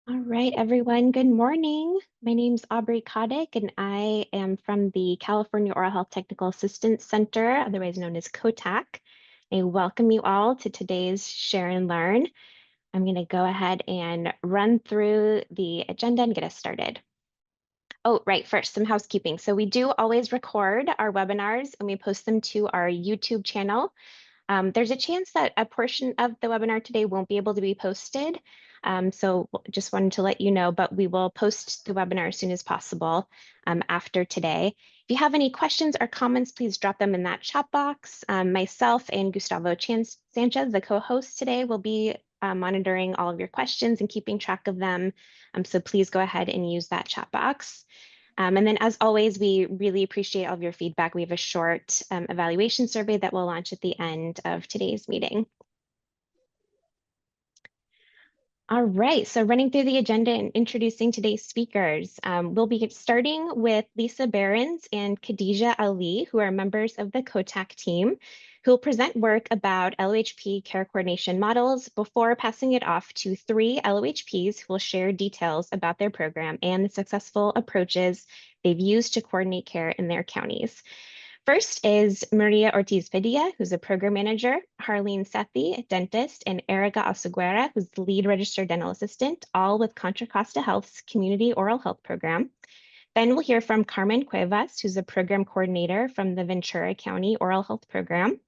All right, everyone, good morning. My name's Aubrey Kotick, and I am from the California Oral Health Technical Assistance Center, otherwise known as COHTAC. I welcome you all to today's Share and Learn. I'm going to go ahead and run through the agenda and get us started. Oh, right, first, some housekeeping. So we do always record our webinars and we post them to our YouTube channel. There's a chance that a portion of the webinar today won't be able to be posted. So just wanted to let you know, but we will post the webinar as soon as possible after today. If you have any questions or comments, please drop them in that chat box. Myself and Gustavo Sanchez, the co-host today, will be monitoring all of your questions and keeping track of them. So please go ahead and use that chat box. And then as always, we really appreciate all of your feedback. We have a short evaluation survey that will launch at the end of today's meeting. All right, so running through the agenda and introducing today's speakers. We'll be starting with Lisa Behrens and Khadija Ali, who are members of the COHTAC team, who will present work about LOHP care coordination models before passing it off to 3 LOHPs who will share details about their program and the successful approaches they've used to coordinate care in their counties. First is Maria Ortiz Padilla, who's a program manager, Harleen Sethi, a dentist, and Erica Oseguera, who's the lead registered dental assistant, all with Contra Costa Health's community oral health program. Then we'll hear from Carmen Cuevas, who's a program coordinator from the Ventura County oral health program.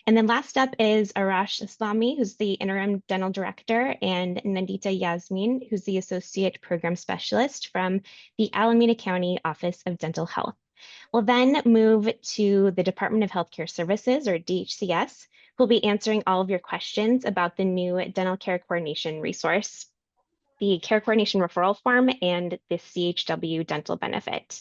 And then last up is Arash Islami, who's the interim dental director, and Nandita Yasmin, who's the associate program specialist from the Alameda County Office of Dental Health. We'll then move to the Department of Healthcare Services, or DHCS, who'll be answering all of your questions about the new dental care coordination resource, the care coordination referral form, and the CHW dental benefit.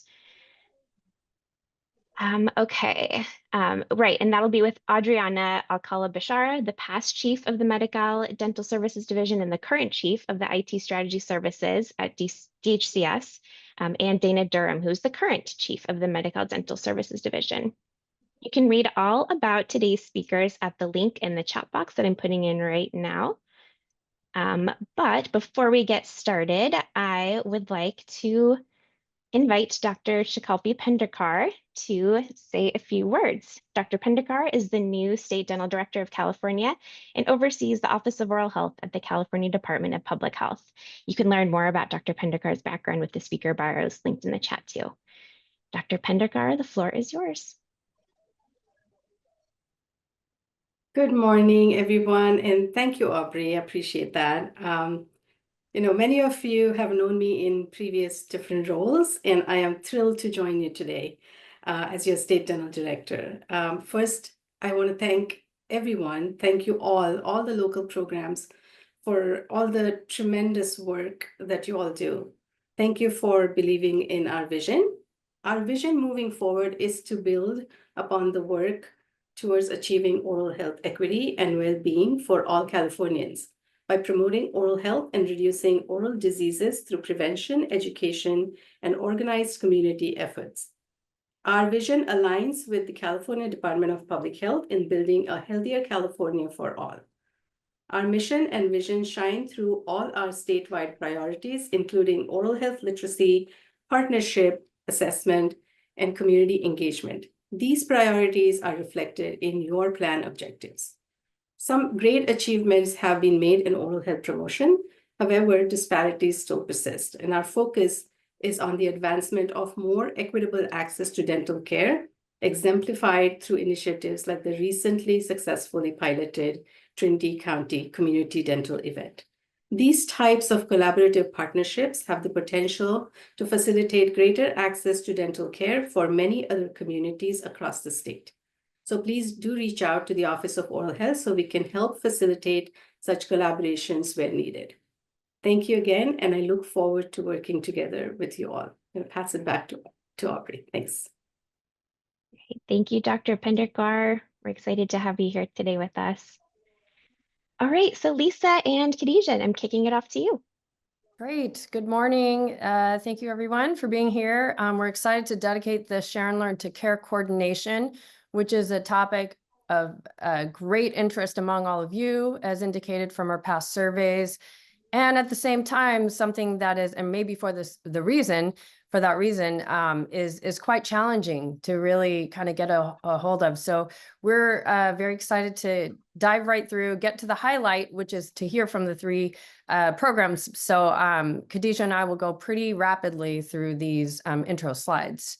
Right, and that'll be with Adriana Alcala Bishara, the past chief of the Medi-Cal Dental Services Division and the current chief of the IT Strategy Services at DHCS, and Dana Durham, who's the current chief of the Medi-Cal Dental Services Division. You can read all about today's speakers at the link in the chat box that I'm putting in right now. But before we get started, I would like to invite Dr. Shikalpi Pendekar to say a few words. Dr. Pendekar is the new State Dental Director of California and oversees the Office of Oral Health at the California Department of Public Health. You can learn more about Dr. Pendekar's background with the speaker bios linked in the chat too. Dr. Pendekar, the floor is yours. Good morning, everyone, and thank you, Aubrey. I appreciate that. Many of you have known me in previous different roles, and I am thrilled to join you today as your State Dental Director. First, I want to thank everyone. Thank you all the local programs for all the tremendous work that you all do. Thank you for believing in our vision. Our vision moving forward is to build upon the work towards achieving oral health equity and well-being for all Californians by promoting oral health and reducing oral diseases through prevention, education, and organized community efforts. Our vision aligns with the California Department of Public Health in building a healthier California for all. Our mission and vision shine through all our statewide priorities, including oral health literacy, partnership, assessment, and community engagement. These priorities are reflected in your plan objectives. Some great achievements have been made in oral health promotion. However, disparities still persist, and our focus is on the advancement of more equitable access to dental care, exemplified through initiatives like the recently successfully piloted Trinity County Community Dental Event. These types of collaborative partnerships have the potential to facilitate greater access to dental care for many other communities across the state. So please do reach out to the Office of Oral Health so we can help facilitate such collaborations where needed. Thank you again, and I look forward to working together with you all. I'm going to pass it back to Aubrey. Thanks. Thank you, Dr. Pendekar. We're excited to have you here today with us. All right, so Lisa and Khadija, I'm kicking it off to you. Great. Good morning. Thank you, everyone, for being here. We're excited to dedicate the Share and Learn to care coordination, which is a topic of great interest among all of you, as indicated from our past surveys. And at the same time, something that is, and maybe for that reason, is quite challenging to really kind of get a hold of. So we're very excited to dive right through, get to the highlight, which is to hear from the three programs. So Khadijah and I will go pretty rapidly through these intro slides.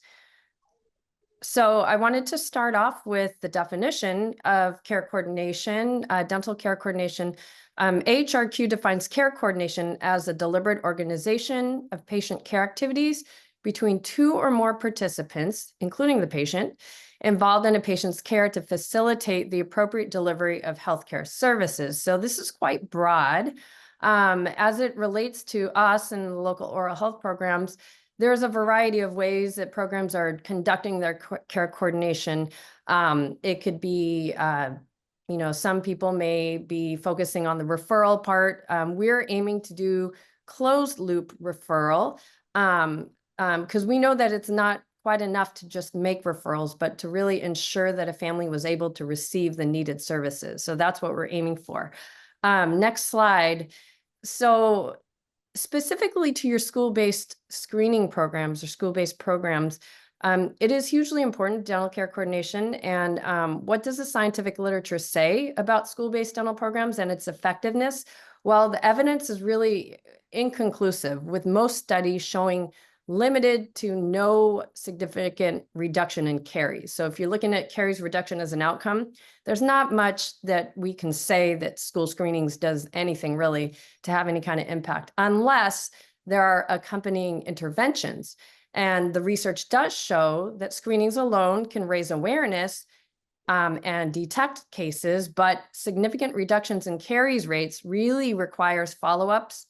So I wanted to start off with the definition of care coordination, dental care coordination. AHRQ defines care coordination as a deliberate organization of patient care activities between two or more participants, including the patient, involved in a patient's care to facilitate the appropriate delivery of healthcare services. So this is quite broad. As it relates to us and local oral health programs, there's a variety of ways that programs are conducting their care coordination. It could be, some people may be focusing on the referral part. We're aiming to do closed loop referral because we know that it's not quite enough to just make referrals, but to really ensure that a family was able to receive the needed services. So that's what we're aiming for. Next slide. So specifically to your school-based screening programs or school-based programs, it is hugely important, dental care coordination. And what does the scientific literature say about school-based dental programs and its effectiveness? Well, the evidence is really inconclusive, with most studies showing limited to no significant reduction in caries. So if you're looking at caries reduction as an outcome, there's not much that we can say that school screenings does anything really to have any kind of impact, unless there are accompanying interventions. And the research does show that screenings alone can raise awareness and detect cases, but significant reductions in caries rates really requires follow-ups,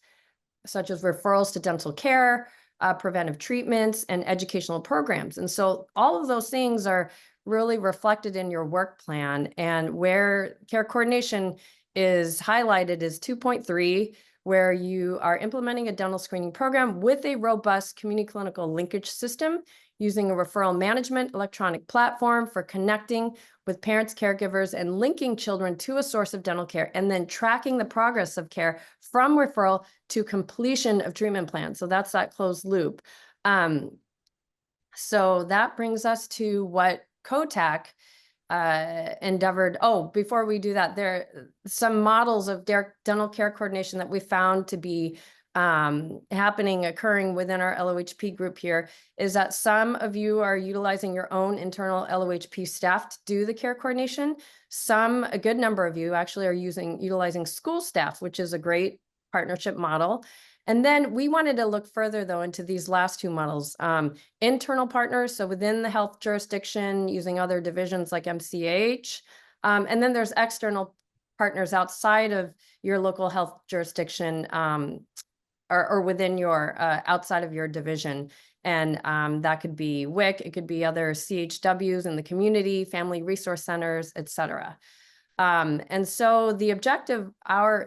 such as referrals to dental care, preventive treatments, and educational programs. And so all of those things are really reflected in your work plan. And where care coordination is highlighted is 2.3, where you are implementing a dental screening program with a robust community clinical linkage system using a referral management electronic platform for connecting with parents, caregivers, and linking children to a source of dental care, and then tracking the progress of care from referral to completion of treatment plan. So that's that closed loop. So that brings us to what COHTAC endeavored. Oh, before we do that, there are some models of dental care coordination that we found to be occurring within our LOHP group here, is that some of you are utilizing your own internal LOHP staff to do the care coordination. A good number of you actually are utilizing school staff, which is a great partnership model. And then we wanted to look further, though, into these last two models. Internal partners, so within the health jurisdiction, using other divisions like MCH. And then there's external partners outside of your local health jurisdiction, or within your, outside of your division. And that could be WIC, it could be other CHWs in the community, family resource centers, et cetera. And so the objective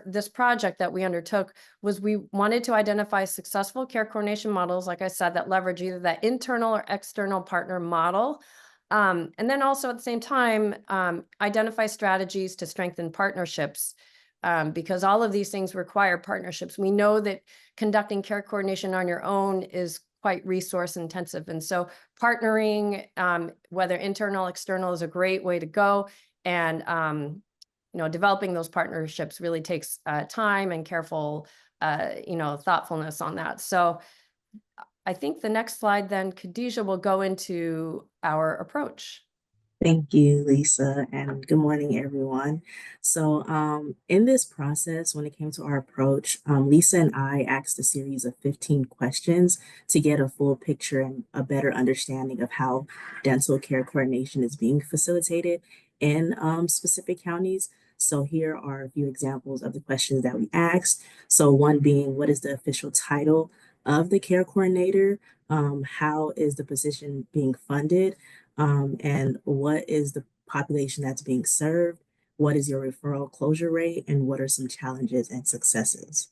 this project that we undertook was we wanted to identify successful care coordination models, like I said, that leverage either that internal or external partner model. And then also at the same time, identify strategies to strengthen partnerships, because all of these things require partnerships. We know that conducting care coordination on your own is quite resource intensive. And so partnering, whether internal, external, is a great way to go. And, developing those partnerships really takes time and careful, thoughtfulness on that. So I think the next slide then, Khadijah, will go into our approach. Thank you, Lisa, and good morning, everyone. So in this process, when it came to our approach, Lisa and I asked a series of 15 questions to get a full picture and a better understanding of how dental care coordination is being facilitated in specific counties. So here are a few examples of the questions that we asked. So one being, what is the official title of the care coordinator? How is the position being funded? And what is the population that's being served? What is your referral closure rate? And what are some challenges and successes?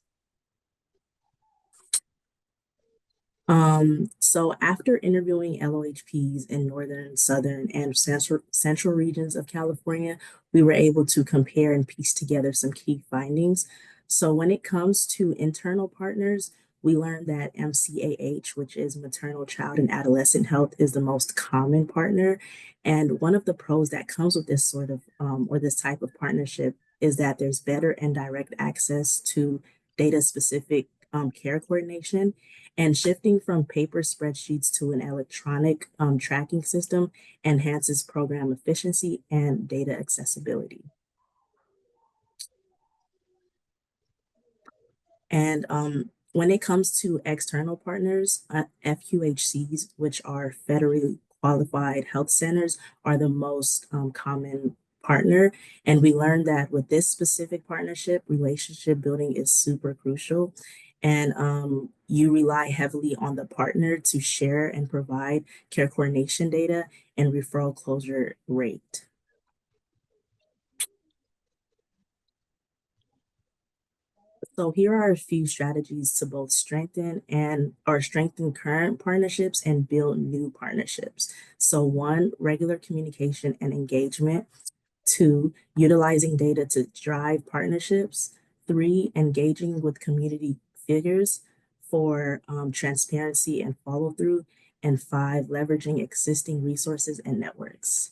So after interviewing LOHPs in northern, southern, and central regions of California, we were able to compare and piece together some key findings. So when it comes to internal partners, we learned that MCAH, which is maternal, child, and adolescent health, is the most common partner. And one of the pros that comes with this sort of or this type of partnership is that there's better and direct access to data-specific care coordination, and shifting from paper spreadsheets to an electronic tracking system enhances program efficiency and data accessibility. And when it comes to external partners, FQHCs, which are federally qualified health centers, are the most common partner. And we learned that with this specific partnership, relationship building is super crucial. And you rely heavily on the partner to share and provide care coordination data and referral closure rate. So here are a few strategies to both strengthen current partnerships and build new partnerships. So 1, regular communication and engagement. 2, utilizing data to drive partnerships. 3, engaging with community figures for transparency and follow through. And 5, leveraging existing resources and networks.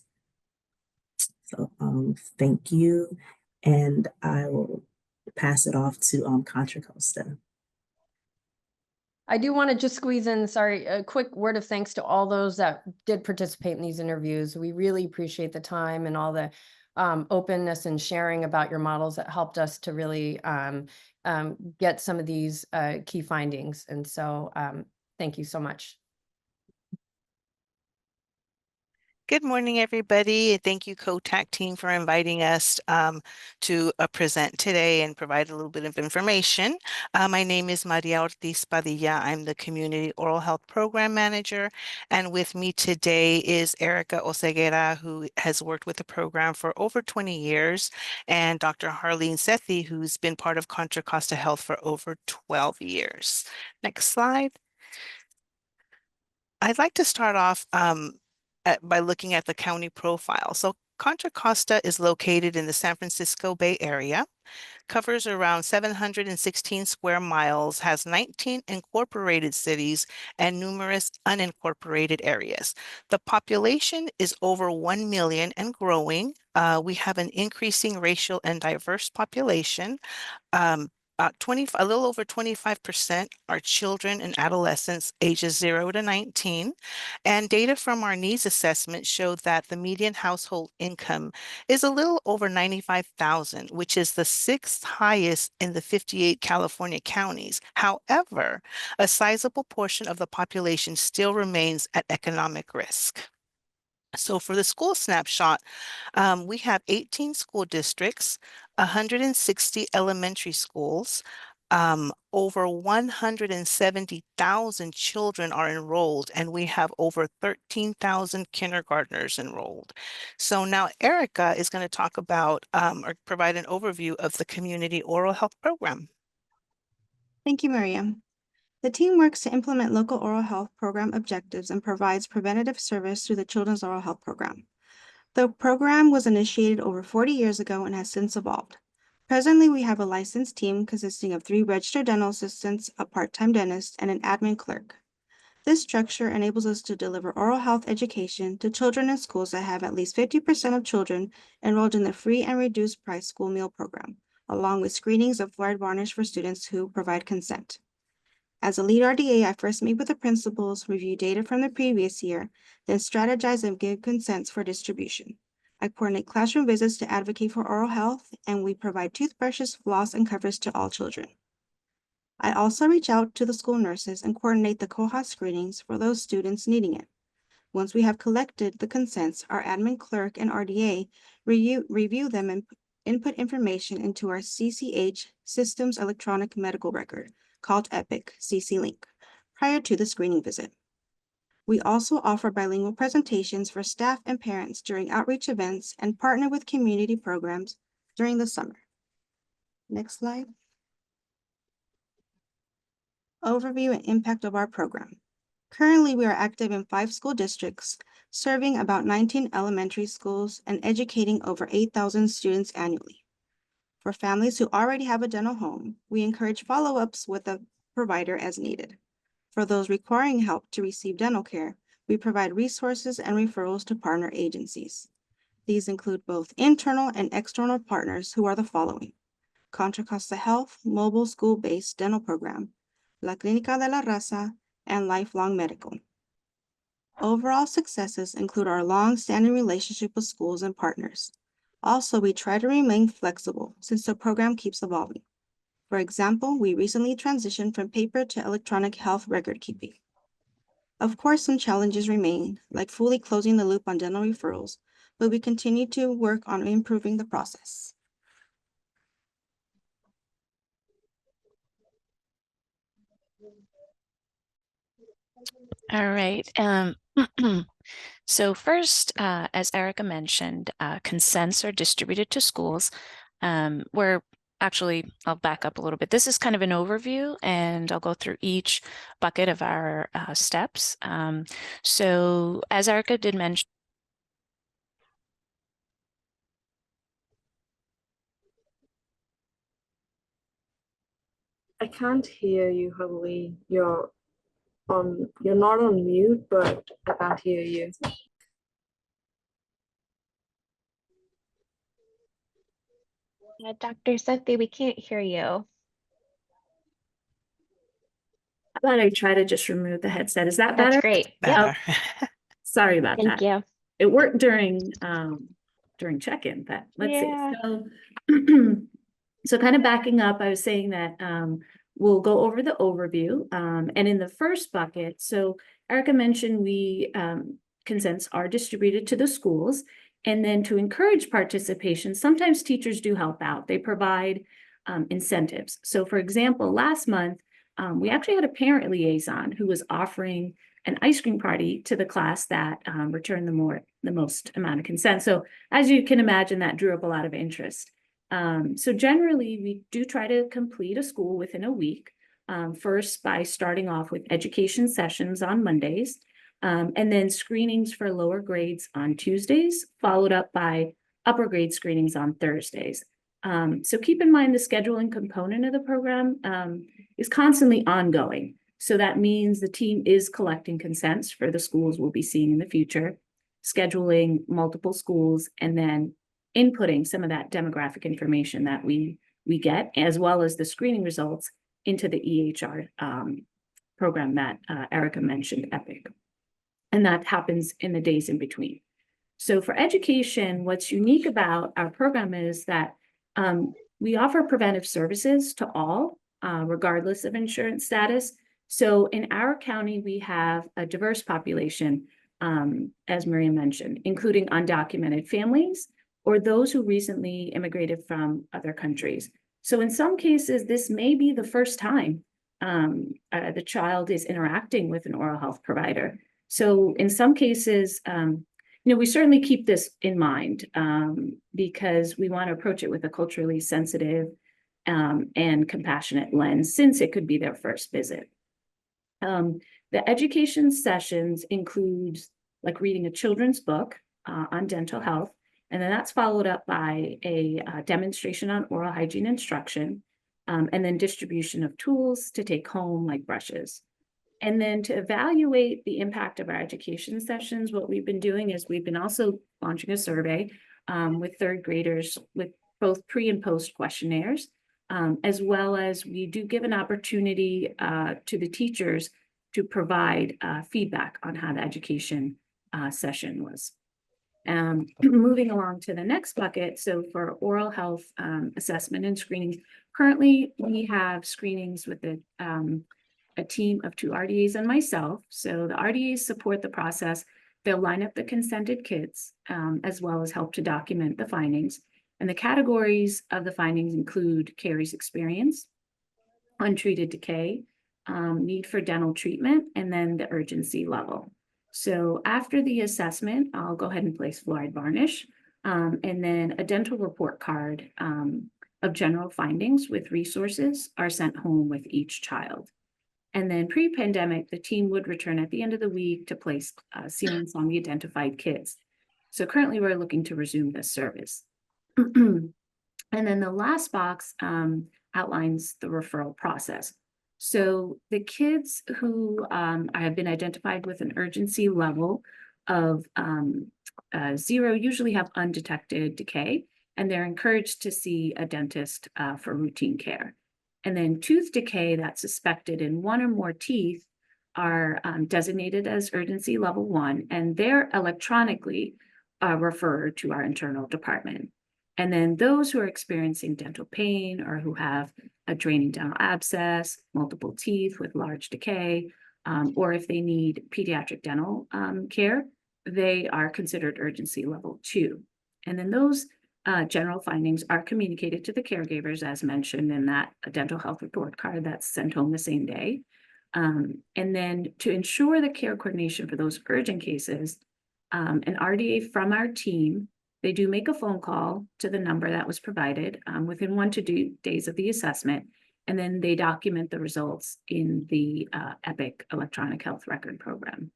So thank you. And I will pass it off to Contra Costa. I do want to just squeeze in, sorry, a quick word of thanks to all those that did participate in these interviews. We really appreciate the time and all the openness and sharing about your models that helped us to really get some of these key findings. And so thank you so much. Good morning, everybody. Thank you, COHTAC team, for inviting us to present today and provide a little bit of information. My name is Maria Ortiz Padilla. I'm the Community Oral Health Program Manager. And with me today is Erica Oseguera, who has worked with the program for over 20 years, and Dr. Harleen Sethi, who's been part of Contra Costa Health for over 12 years. Next slide. I'd like to start off by looking at the county profile. So Contra Costa is located in the San Francisco Bay Area, covers around 716 square miles, has 19 incorporated cities and numerous unincorporated areas. The population is over 1 million and growing. We have an increasing racial and diverse population. A little over 25% are children and adolescents ages 0 to 19. And data from our needs assessment showed that the median household income is a little over $95,000, which is the 6th highest in the 58 California counties. However, a sizable portion of the population still remains at economic risk. So for the school snapshot, we have 18 school districts, 160 elementary schools, over 170,000 children are enrolled, and we have over 13,000 kindergartners enrolled. So now Erica is going to talk about or provide an overview of the Community Oral Health Program. Thank you, Maria. The team works to implement local oral health program objectives and provides preventative service through the Children's Oral Health Program. The program was initiated over 40 years ago and has since evolved. Presently, we have a licensed team consisting of 3 registered dental assistants, a part-time dentist, and an admin clerk. This structure enables us to deliver oral health education to children in schools that have at least 50% of children enrolled in the free and reduced price school meal program, along with screenings of fluoride varnish for students who provide consent. As a lead RDA, I first meet with the principals, review data from the previous year, then strategize and give consents for distribution. I coordinate classroom visits to advocate for oral health, and we provide toothbrushes, floss, and covers to all children. I also reach out to the school nurses and coordinate the COHA screenings for those students needing it. Once we have collected the consents, our admin clerk and RDA review them and input information into our CCH Systems Electronic Medical Record, called EPIC CC-Link, prior to the screening visit. We also offer bilingual presentations for staff and parents during outreach events and partner with community programs during the summer. Next slide. Overview and impact of our program. Currently, we are active in 5 school districts, serving about 19 elementary schools and educating over 8,000 students annually. For families who already have a dental home, we encourage follow-ups with a provider as needed. For those requiring help to receive dental care, we provide resources and referrals to partner agencies. These include both internal and external partners who are the following: Contra Costa Health Mobile School-Based Dental Program, La Clínica de la Raza, and Lifelong Medical. Overall successes include our long-standing relationship with schools and partners. Also, we try to remain flexible since the program keeps evolving. For example, we recently transitioned from paper to electronic health record keeping. Of course, some challenges remain, like fully closing the loop on dental referrals, but we continue to work on improving the process. All right. So first, as Erica mentioned, consents are distributed to schools. I'll back up a little bit. This is kind of an overview, and I'll go through each bucket of our steps. So as Erica did mention, I can't hear you, Holly. You're not on mute, but I can't hear you. Dr. Sethi, we can't hear you. How about I try to just remove the headset? Is that better? That's great. Better. Sorry about Thank that. you. It worked during check-in, but let's Yeah. see. So kind of backing up, I was saying that we'll go over the overview. And in the first bucket, so Erica mentioned consents are distributed to the schools. And then to encourage participation, sometimes teachers do help out. They provide incentives. So for example, last month, we actually had a parent liaison who was offering an ice cream party to the class that returned the most amount of consent. So as you can imagine, that drew up a lot of interest. So generally, we do try to complete a school within a week, first by starting off with education sessions on Mondays, and then screenings for lower grades on Tuesdays, followed up by upper grade screenings on Thursdays. So keep in mind the scheduling component of the program is constantly ongoing. So that means the team is collecting consents for the schools we'll be seeing in the future, scheduling multiple schools, and then inputting some of that demographic information that we get, as well as the screening results into the EHR program that Erica mentioned, EPIC. And that happens in the days in between. So for education, what's unique about our program is that we offer preventive services to all, regardless of insurance status. So in our county, we have a diverse population, as Maria mentioned, including undocumented families or those who recently immigrated from other countries. So in some cases, this may be the first time the child is interacting with an oral health provider. So in some cases, we certainly keep this in mind because we want to approach it with a culturally sensitive and compassionate lens, since it could be their first visit. The education sessions include like reading a children's book on dental health, and then that's followed up by a demonstration on oral hygiene instruction, and then distribution of tools to take home, like brushes. And then to evaluate the impact of our education sessions, what we've been doing is we've been also launching a survey with third graders with both pre and post questionnaires, as well as we do give an opportunity to the teachers to provide feedback on how the education session was. Moving along to the next bucket, so for oral health assessment and screenings, currently we have screenings with a team of 2 RDAs and myself. So the RDAs support the process. They'll line up the consented kids, as well as help to document the findings. And the categories of the findings include caries experience, untreated decay, need for dental treatment, and then the urgency level. So after the assessment, I'll go ahead and place fluoride varnish, and then a dental report card of general findings with resources are sent home with each child. And then pre-pandemic, the team would return at the end of the week to place sealants on the identified kids. So currently we're looking to resume this service. And then the last box outlines the referral process. So the kids who have been identified with an urgency level of 0 usually have undetected decay, and they're encouraged to see a dentist for routine care. And then tooth decay that's suspected in 1 or more teeth are designated as urgency level 1, and they're electronically referred to our internal department. And then those who are experiencing dental pain or who have a draining dental abscess, multiple teeth with large decay, or if they need pediatric dental care, they are considered urgency level 2. And then those general findings are communicated to the caregivers as mentioned in that dental health report card that's sent home the same day. And then to ensure the care coordination for those urgent cases, an RDA from our team, they do make a phone call to the number that was provided within 1 to 2 days of the assessment, and then they document the results in the EPIC electronic health record program.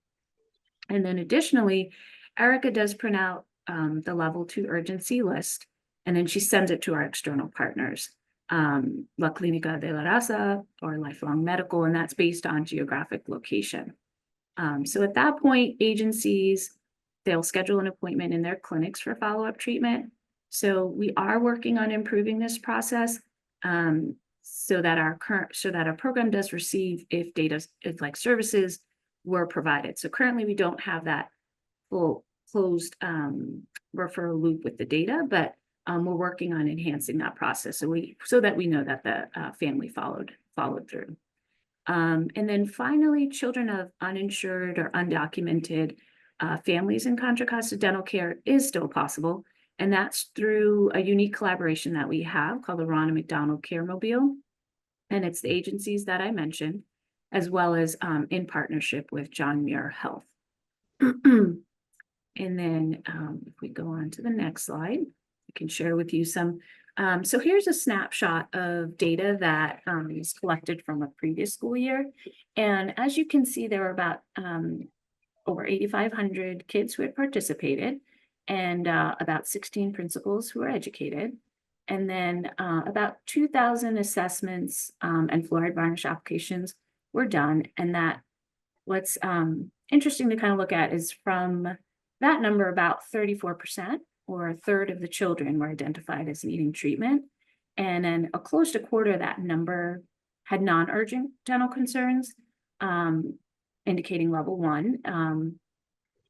And then additionally, Erica does print out the level 2 urgency list, and then she sends it to our external partners, La Clínica de la Raza or Lifelong Medical, and that's based on geographic location. So at that point, agencies, they'll schedule an appointment in their clinics for follow-up treatment. So we are working on improving this process so that our program does receive if services were provided. So currently we don't have that full closed referral loop with the data, but we're working on enhancing that process so that we know that the family followed through. And then finally, children of uninsured or undocumented families in Contra Costa dental care is still possible. And that's through a unique collaboration that we have called the Ron and McDonald Care Mobile. And it's the agencies that I mentioned, as well as in partnership with John Muir Health. And then if we go on to the next slide, I can share with you some. So here's a snapshot of data that is collected from a previous school year. And as you can see, there were about over 8,500 kids who had participated and about 16 principals who were educated. And then about 2,000 assessments and fluoride varnish applications were done. And that what's interesting to kind of look at is from that number, about 34% or a third of the children were identified as needing treatment. And then a close to quarter of that number had non-urgent dental concerns, indicating level 1. And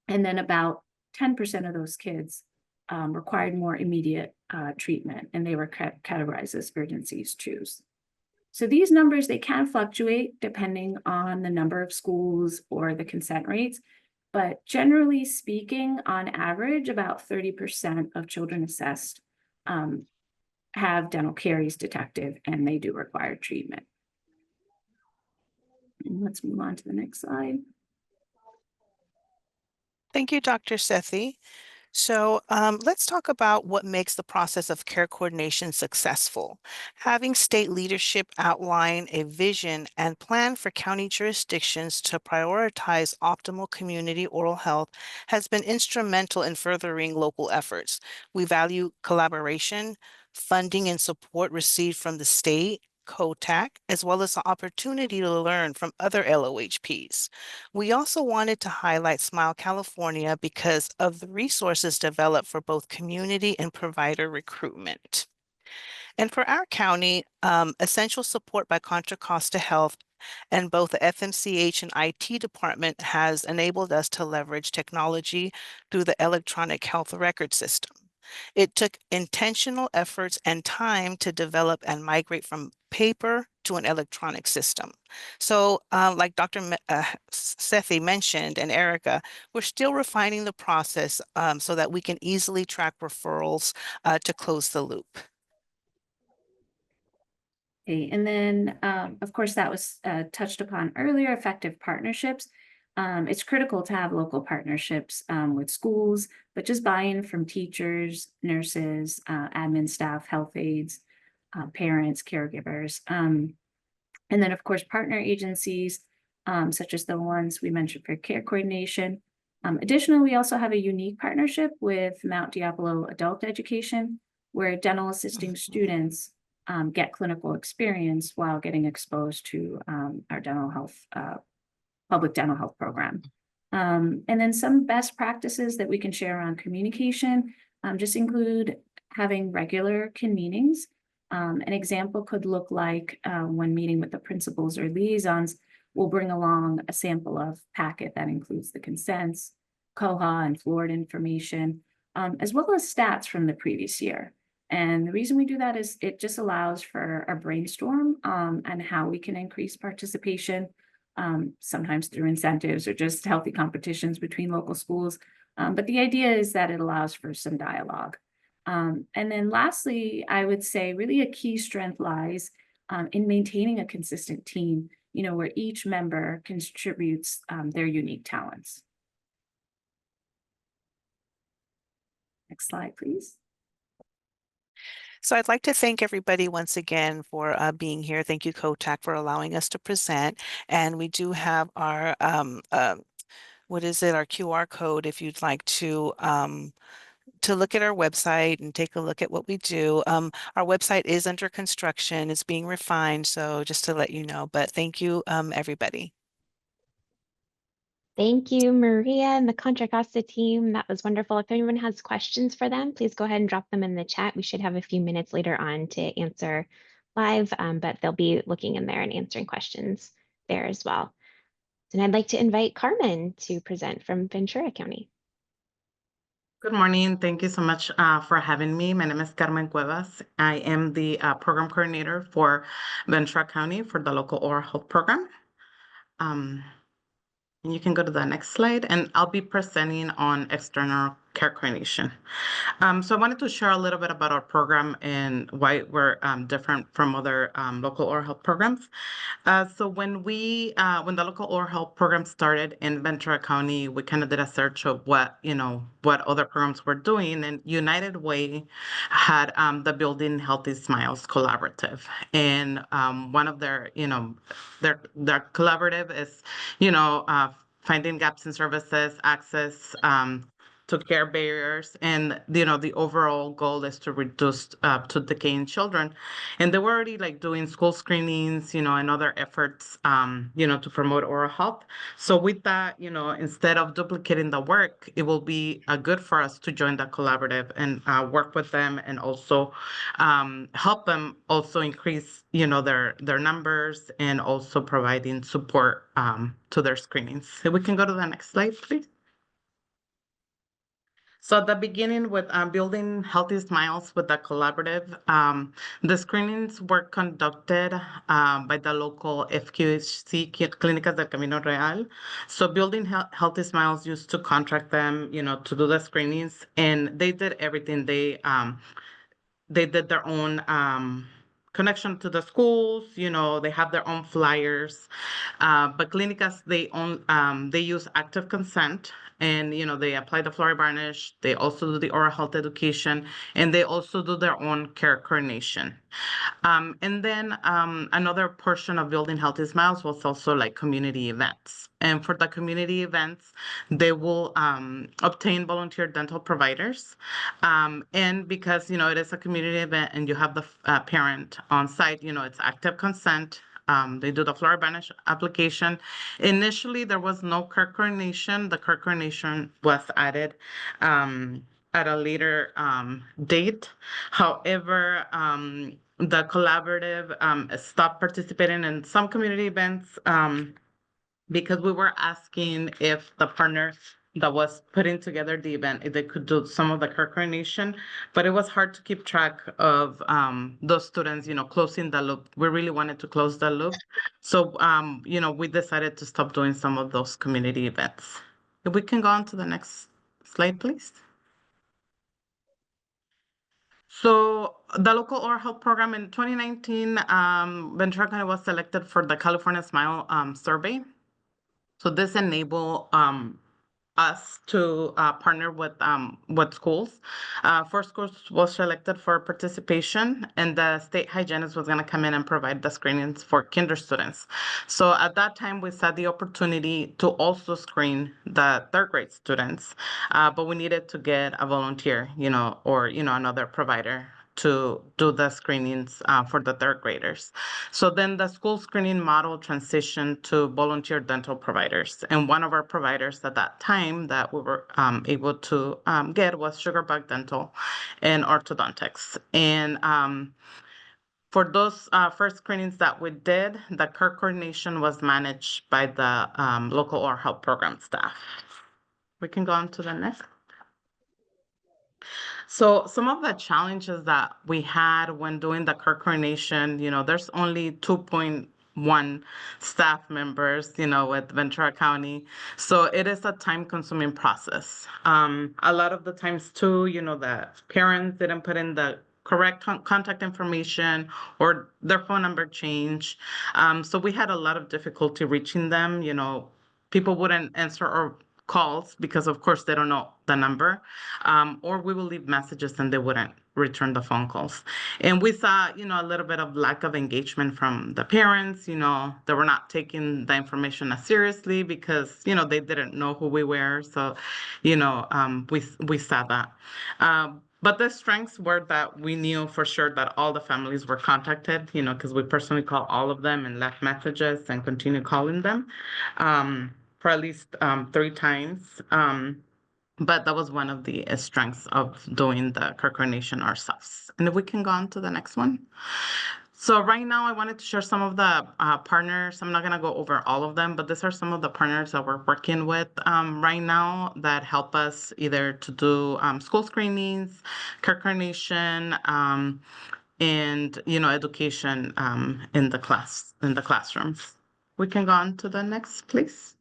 then about 10% of those kids required more immediate treatment, and they were categorized as urgencies 2s. So these numbers, they can fluctuate depending on the number of schools or the consent rates, but generally speaking, on average, about 30% of children assessed have dental caries detected, and they do require treatment. And let's move on to the next slide. Thank you, Dr. Sethi. So let's talk about what makes the process of care coordination successful. Having state leadership outline a vision and plan for county jurisdictions to prioritize optimal community oral health has been instrumental in furthering local efforts. We value collaboration, funding and support received from the state, COHTAC, as well as the opportunity to learn from other LOHPs. We also wanted to highlight Smile California because of the resources developed for both community and provider recruitment. And for our county, essential support by Contra Costa Health and both the FMCH and IT department has enabled us to leverage technology through the electronic health record system. It took intentional efforts and time to develop and migrate from paper to an electronic system. So like Dr. Sethi mentioned and Erica, we're still refining the process so that we can easily track referrals to close the loop. Okay, and then of course that was touched upon earlier, effective partnerships. It's critical to have local partnerships with schools, but just buy-in from teachers, nurses, admin staff, health aides, parents, caregivers. And then, of course, partner agencies, such as the ones we mentioned for care coordination. Additionally, we also have a unique partnership with Mount Diablo Adult Education, where dental assisting students get clinical experience while getting exposed to our dental health, public dental health program. And then some best practices that we can share on communication just include having regular convenings. An example could look like when meeting with the principals or liaisons, we'll bring along a sample of packet that includes the consents, COHA and Florida information, as well as stats from the previous year. And the reason we do that is it just allows for a brainstorm on how we can increase participation, sometimes through incentives or just healthy competitions between local schools. But the idea is that it allows for some dialogue. And then lastly, I would say really a key strength lies in maintaining a consistent team, where each member contributes their unique talents. Next slide, please. So I'd like to thank everybody once again for being here. Thank you, COHTAC, for allowing us to present. And we do have our, what is it, our QR code if you'd like to look at our website and take a look at what we do. Our website is under construction. It's being refined, so just to let you know. But thank you, everybody. Thank you, Maria and the Contra Costa team. That was wonderful. If anyone has questions for them, please go ahead and drop them in the chat. We should have a few minutes later on to answer live, but they'll be looking in there and answering questions there as well. And I'd like to invite Carmen to present from Ventura County. Good morning. Thank you so much for having me. My name is Carmen Cuevas. I am the program coordinator for Ventura County for the local oral health program. And you can go to the next slide, and I'll be presenting on external care coordination. So I wanted to share a little bit about our program and why we're different from other local oral health programs. So when the local oral health program started in Ventura County, we kind of did a search of what other programs were doing, and United Way had the Building Healthy Smiles Collaborative, and one of their collaborative is finding gaps in services, access to care barriers, and the overall goal is to reduce tooth decay in children. And they were already doing school screenings, and other efforts, to promote oral health. So with that, instead of duplicating the work, it will be good for us to join the collaborative and work with them, and also help them also increase, their numbers, and also providing support to their screenings. So we can go to the next slide, please. So at the beginning with Building Healthy Smiles with the collaborative, the screenings were conducted by the local FQHC Clínicas del Camino Real. So Building Healthy Smiles used to contract them, to do the screenings, and they did everything. They did their own connection to the schools, they have their own flyers, but Clínicas, they use active consent, and they apply the fluoride varnish. They also do the oral health education, and they also do their own care coordination. And then another portion of Building Healthy Smiles was also community events. And for the community events, they will obtain volunteer dental providers. And because, it is a community event and you have the parent on site, it's active consent. They do the fluoride varnish application. Initially, there was no care coordination. The care coordination was added at a later date. However, the collaborative stopped participating in some community events because we were asking if the partner that was putting together the event, if they could do some of the care coordination, but it was hard to keep track of those students, closing the loop. We really wanted to close the loop. So, we decided to stop doing some of those community events. If we can go on to the next slide, please. So the local oral health program in 2019, Ventura County was selected for the California Smile survey. So this enabled us to partner with schools. 4 schools was selected for participation, and the state hygienist was going to come in and provide the screenings for kinder students. So at that time, we saw the opportunity to also screen the 3rd grade students, but we needed to get a volunteer, or another provider to do the screenings for the third graders. So then the school screening model transitioned to volunteer dental providers. And one of our providers at that time that we were able to get was Sugarbug Dental and Orthodontics. And for those first screenings that we did, the care coordination was managed by the local oral health program staff. We can go on to the next. So some of the challenges that we had when doing the care coordination, there's only 2.1 staff members, with Ventura County. So it is a time-consuming process. A lot of the times too, the parents didn't put in the correct contact information or their phone number changed. So we had a lot of difficulty reaching them. People wouldn't answer our calls because of course they don't know the number, or we will leave messages and they wouldn't return the phone calls. And we saw, a little bit of lack of engagement from the parents. They were not taking the information as seriously because, they didn't know who we were. So, we saw that. But the strengths were that we knew for sure that all the families were contacted, because we personally called all of them and left messages and continue calling them for at least 3 times. But that was one of the strengths of doing the care coordination ourselves. And if we can go on to the next one. So right now I wanted to share some of the partners. I'm not going to go over all of them, but these are some of the partners that we're working with right now that help us either to do school screenings, care coordination, and education in the classrooms. We can go on to the next, please.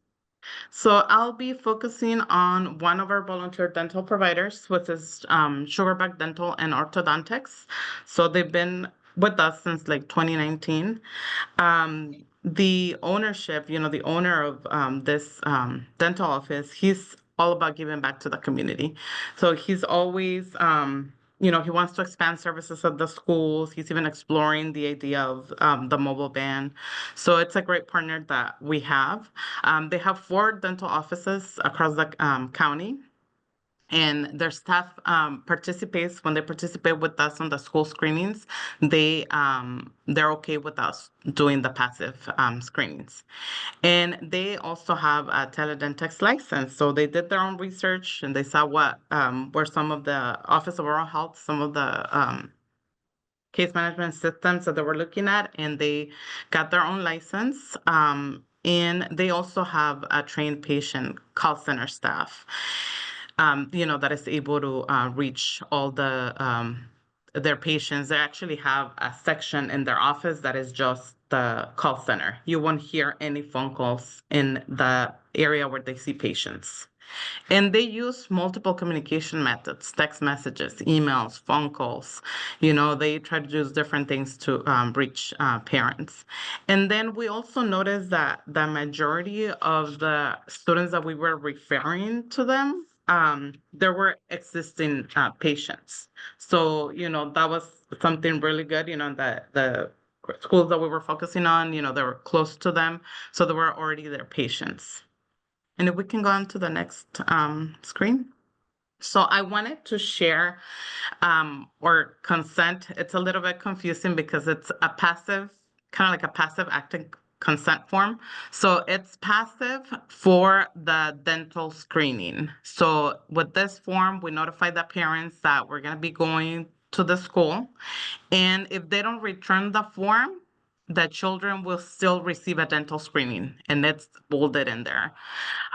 So I'll be focusing on one of our volunteer dental providers, which is Sugarbug Dental and Orthodontics. So they've been with us since like 2019. The ownership, the owner of this dental office, he's all about giving back to the community. So he's always he wants to expand services at the schools. He's even exploring the idea of the mobile van. So it's a great partner that we have. They have 4 dental offices across the county. And their staff participates when they participate with us on the school screenings. They're okay with us doing the passive screenings. And they also have a teledentist license. So they did their own research and they saw what were some of the Office of Oral Health, some of the case management systems that they were looking at, and they got their own license. And they also have a trained patient call center staff, that is able to reach all their patients. They actually have a section in their office that is just the call center. You won't hear any phone calls in the area where they see patients. And they use multiple communication methods, text messages, emails, phone calls. They try to use different things to reach parents. And then we also noticed that the majority of the students that we were referring to them, there were existing patients. So, that was something really good, that the schools that we were focusing on, they were close to them. So they were already their patients. And if we can go on to the next screen. So I wanted to share or consent. It's a little bit confusing because it's a passive, kind of like a passive acting consent form. So it's passive for the dental screening. So with this form, we notify the parents that we're going to be going to the school. And if they don't return the form, the children will still receive a dental screening, and it's bolded in there.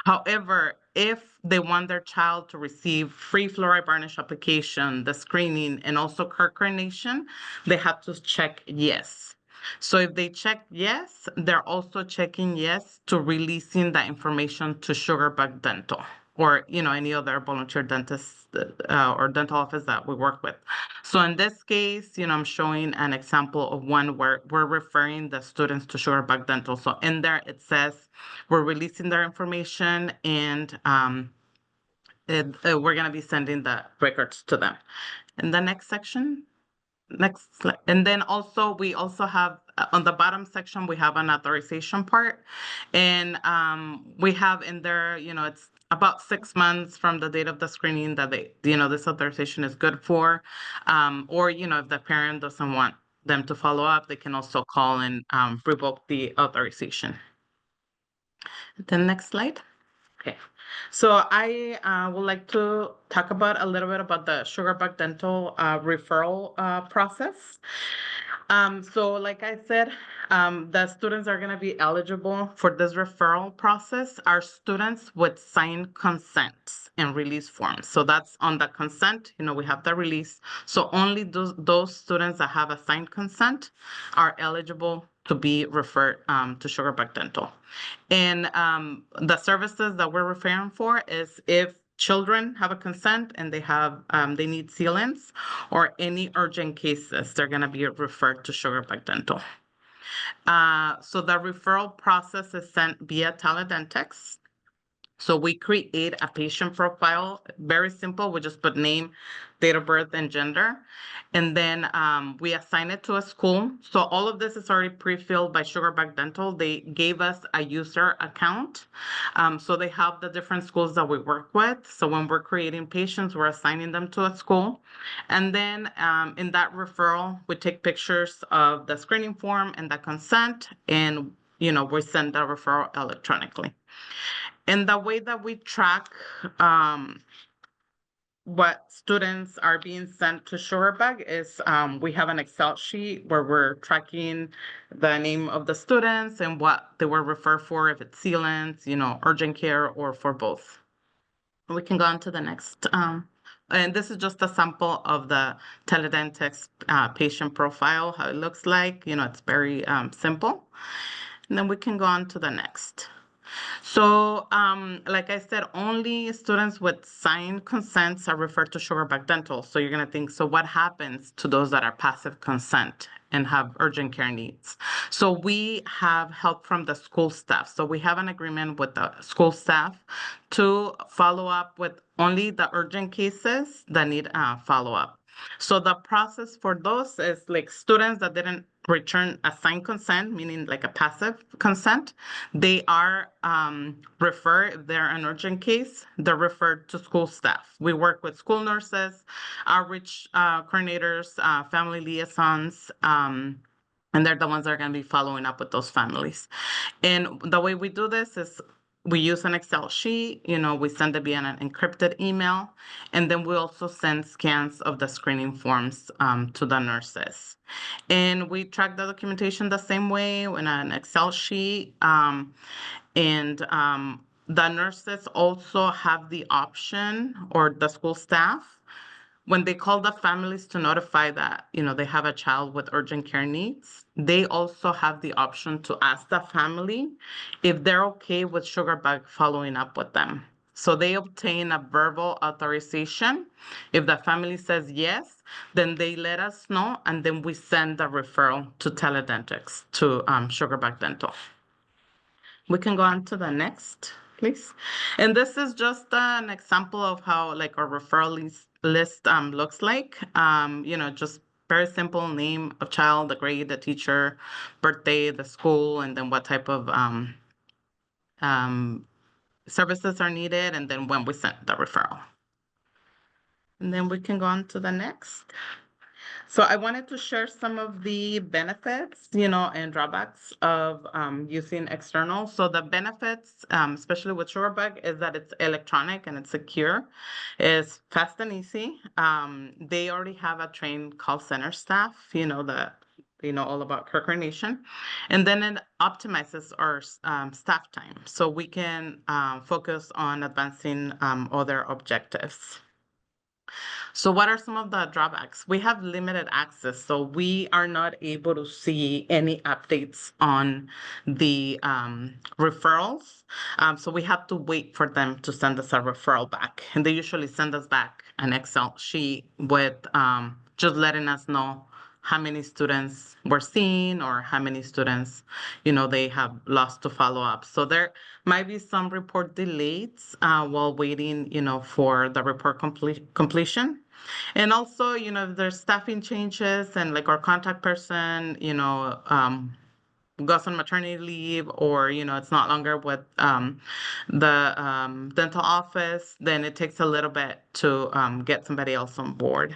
However, if they want their child to receive free fluoride varnish application, the screening, and also care coordination, they have to check yes. So if they check yes, they're also checking yes to releasing the information to Sugarbug Dental or any other volunteer dentist or dental office that we work with. So in this case, I'm showing an example of one where we're referring the students to Sugarbug Dental. So in there it says we're releasing their information and we're going to be sending the records to them. In the next section, next slide. And then also we also have on the bottom section, we have an authorization part. And we have in there, it's about 6 months from the date of the screening that this authorization is good for. Or, if the parent doesn't want them to follow up, they can also call and revoke the authorization. The next slide. Okay, so I would like to talk about a little bit about the Sugarbug Dental referral process. So like I said, the students are going to be eligible for this referral process are students with signed consents and release forms. So that's on the consent, we have the release. So only those students that have a signed consent are eligible to be referred to Sugarbug Dental. And the services that we're referring for is if children have a consent and they need sealants or any urgent cases, they're going to be referred to Sugarbug Dental. So the referral process is sent via teledentix. So we create a patient profile, very simple. We just put name, date of birth, and gender. And then we assign it to a school. So all of this is already pre-filled by Sugarbug Dental. They gave us a user account. So they have the different schools that we work with. So when we're creating patients, we're assigning them to a school. And then in that referral, we take pictures of the screening form and the consent, and we send the referral electronically. And the way that we track what students are being sent to Sugarbug is we have an Excel sheet where we're tracking the name of the students and what they were referred for, if it's sealants, urgent care, or for both. We can go on to the next. And this is just a sample of the teledentix patient profile, how it looks like. It's very simple. And then we can go on to the next. So, like I said, only students with signed consents are referred to Sugarbug Dental. So you're going to think, so what happens to those that are passive consent and have urgent care needs? So we have help from the school staff. So we have an agreement with the school staff to follow up with only the urgent cases that need follow-up. So the process for those is like students that didn't return a signed consent, meaning like a passive consent, they are referred, if they're an urgent case, they're referred to school staff. We work with school nurses, outreach coordinators, family liaisons, and they're the ones that are going to be following up with those families. And the way we do this is we use an Excel sheet, we send it via an encrypted email, and then we also send scans of the screening forms to the nurses. And we track the documentation the same way in an Excel sheet. And the nurses also have the option, or the school staff, when they call the families to notify that, they have a child with urgent care needs, they also have the option to ask the family if they're okay with Sugarbug following up with them. So they obtain a verbal authorization. If the family says yes, then they let us know, and then we send the referral to teledentix, to Sugarbug Dental. We can go on to the next, please. And this is just an example of how like our referral list looks like. Just very simple: name of child, the grade, the teacher, birthday, the school, and then what type of services are needed, and then when we send the referral. And then we can go on to the next. So I wanted to share some of the benefits, and drawbacks of using external. So the benefits, especially with Sugarbug, is that it's electronic and it's secure. It's fast and easy. They already have a trained call center staff, that all about care coordination. And then it optimizes our staff time, so we can focus on advancing other objectives. So what are some of the drawbacks? We have limited access, so we are not able to see any updates on the referrals. So we have to wait for them to send us a referral back. And they usually send us back an Excel sheet with just letting us know how many students we're seeing or how many students, they have lost to follow up. So there might be some report delays while waiting, for the report completion. And also, you know, if there's staffing changes and like our contact person, you know, goes on maternity leave, or you know it's not longer with the dental office, then it takes a little bit to get somebody else on board.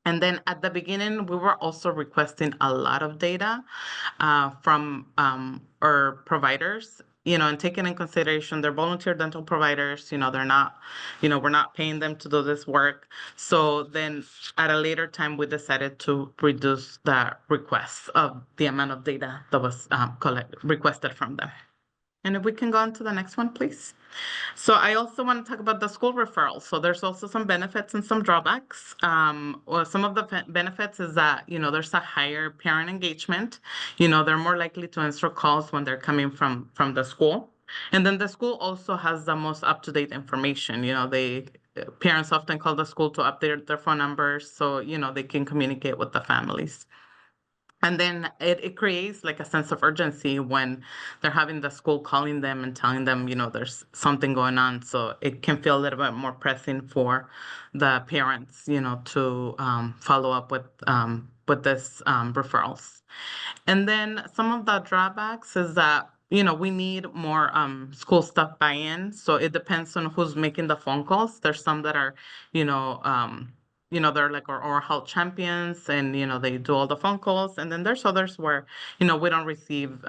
And then at the beginning, we were also requesting a lot of data from our providers, you know, and taking in consideration they're volunteer dental providers, you know, they're not, you know, we're not paying them to do this work. So then at a later time, we decided to reduce the requests of the amount of data that was requested from them. And if we can go on to the next one, please. So I also want to talk about the school referrals. So there's also some benefits and some drawbacks. Well, some of the benefits is that, you know, there's a higher parent engagement. You know, they're more likely to answer calls when they're coming from the school. And then the school also has the most up-to-date information. You know, parents often call the school to update their phone numbers so, you know, they can communicate with the families. And then it creates like a sense of urgency when they're having the school calling them and telling them, you know, there's something going on. So it can feel a little bit more pressing for the parents, you know, to follow up with this referrals. And then some of the drawbacks is that, you know, we need more school staff buy-in. So it depends on who's making the phone calls. There's some that are, you know, they're like our oral health champions and, you know, they do all the phone calls. And then there's others where, you know, we don't receive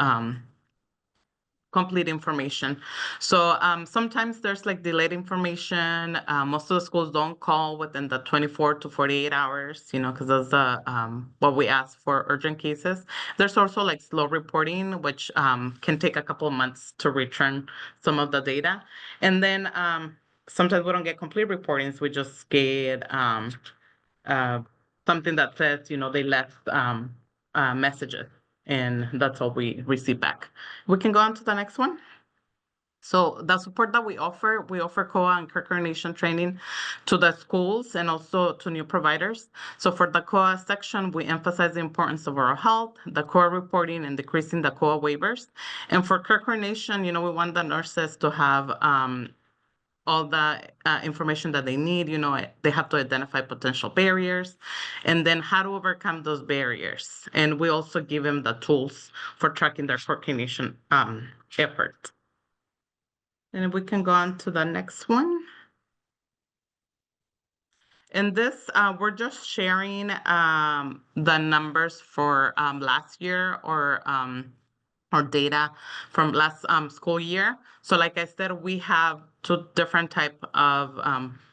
complete information. So sometimes there's like delayed information. Most of the schools don't call within the 24 to 48 hours, you know, because that's what we ask for urgent cases. There's also like slow reporting, which can take a couple of months to return some of the data. And then sometimes we don't get complete reportings. We just get something that says, you know, they left messages, and that's all we receive back. We can go on to the next one. So the support that we offer COA and care coordination training to the schools and also to new providers. So for the COA section, we emphasize the importance of oral health, the COA reporting, and decreasing the COA waivers. And for care coordination, you know, we want the nurses to have all the information that they need. You know, they have to identify potential barriers and then how to overcome those barriers. And we also give them the tools for tracking their coordination effort. And if we can go on to the next one. And this, we're just sharing the numbers for last year or data from last school year. So like I said, we have two different type of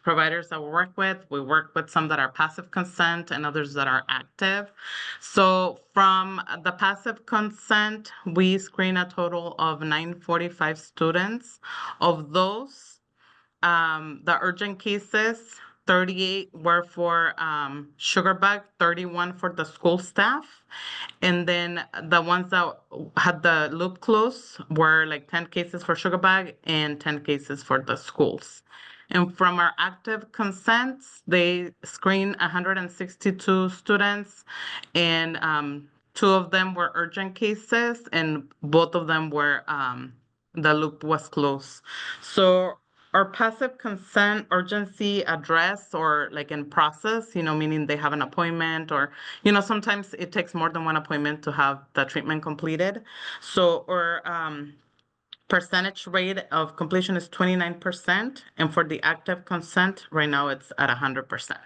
providers that we work with. We work with some that are passive consent and others that are active. So from the passive consent, we screen a total of 945 students. Of those, the urgent cases, 38 were for sugar bug, 31 for the school staff. And then the ones that had the loop closed were like 10 cases for sugar bug and 10 cases for the schools. And from our active consents, they screened 162 students, and 2 of them were urgent cases, and both of them were the loop was closed. So our passive consent urgency address or like in process, you know, meaning they have an appointment or, you know, sometimes it takes more than one appointment to have the treatment completed. So our percentage rate of completion is 29%. And for the active consent, right now it's at 100%.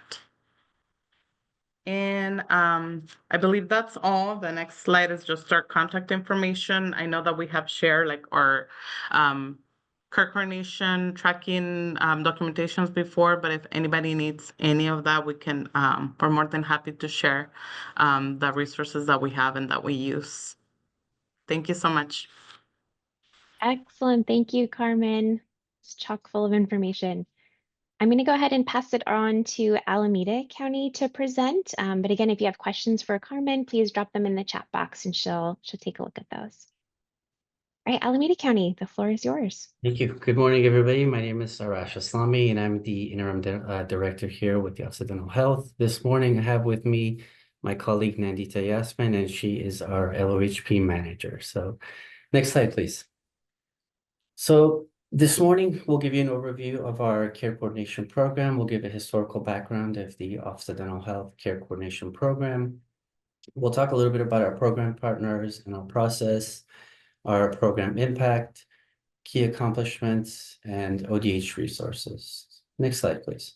And I believe that's all. The next slide is just our contact information. I know that we have shared like our care coordination, tracking documentations before, but if anybody needs any of that, we can, we're more than happy to share the resources that we have and that we use. Thank you so much. Excellent. Thank you, Carmen. It's chock full of information. I'm going to go ahead and pass it on to Alameda County to present. But again, if you have questions for Carmen, please drop them in the chat box and she'll take a look at those. All right, Alameda County, the floor is yours. Thank you. Good morning, everybody. My name is Arash Aslami, and I'm the interim director here with the Office of Dental Health. This morning, I have with me my colleague, Nandita Yasmin, and she is our LOHP manager. So next slide, please. So This morning, we'll give you an overview of our care coordination program. We'll give a historical background of the Office of Dental Health Care Coordination Program. We'll talk a little bit about our program partners and our process, our program impact, key accomplishments, and ODH resources. Next slide, please.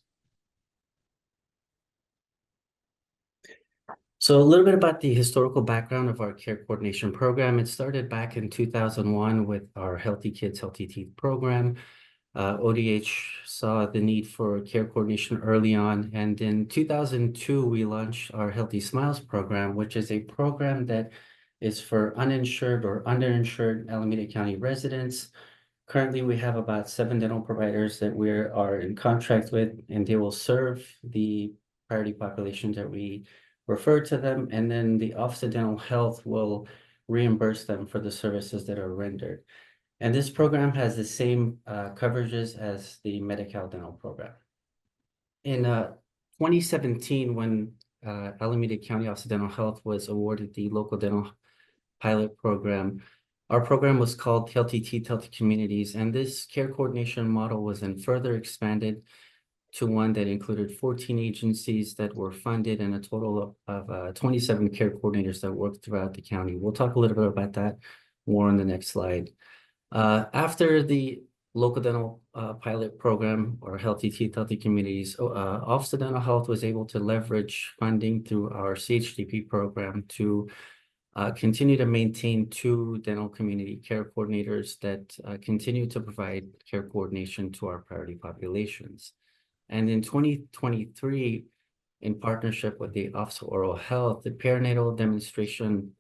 So a little bit about the historical background of our care coordination program. It started back in 2001 with our Healthy Kids, Healthy Teeth program. ODH saw the need for care coordination early on. And in 2002, we launched our Healthy Smiles program, which is a program that is for uninsured or underinsured Alameda County residents. Currently, we have about 7 dental providers that we are in contract with, and they will serve the priority population that we refer to them. And then the Office of Dental Health will reimburse them for the services that are rendered. And this program has the same coverages as the Medi-Cal dental program. In 2017, when Alameda County Office of Dental Health was awarded the local dental pilot program, our program was called Healthy Teeth, Healthy Communities, and this care coordination model was then further expanded to one that included 14 agencies that were funded and a total of 27 care coordinators that worked throughout the county. We'll talk a little bit about that more on the next slide. After the local dental pilot program or Healthy Teeth, Healthy Communities, Office of Dental Health was able to leverage funding through our CHDP program to continue to maintain 2 dental community care coordinators that continue to provide care coordination to our priority populations. And in 2023, in partnership with the Office of Oral Health, the perinatal demonstration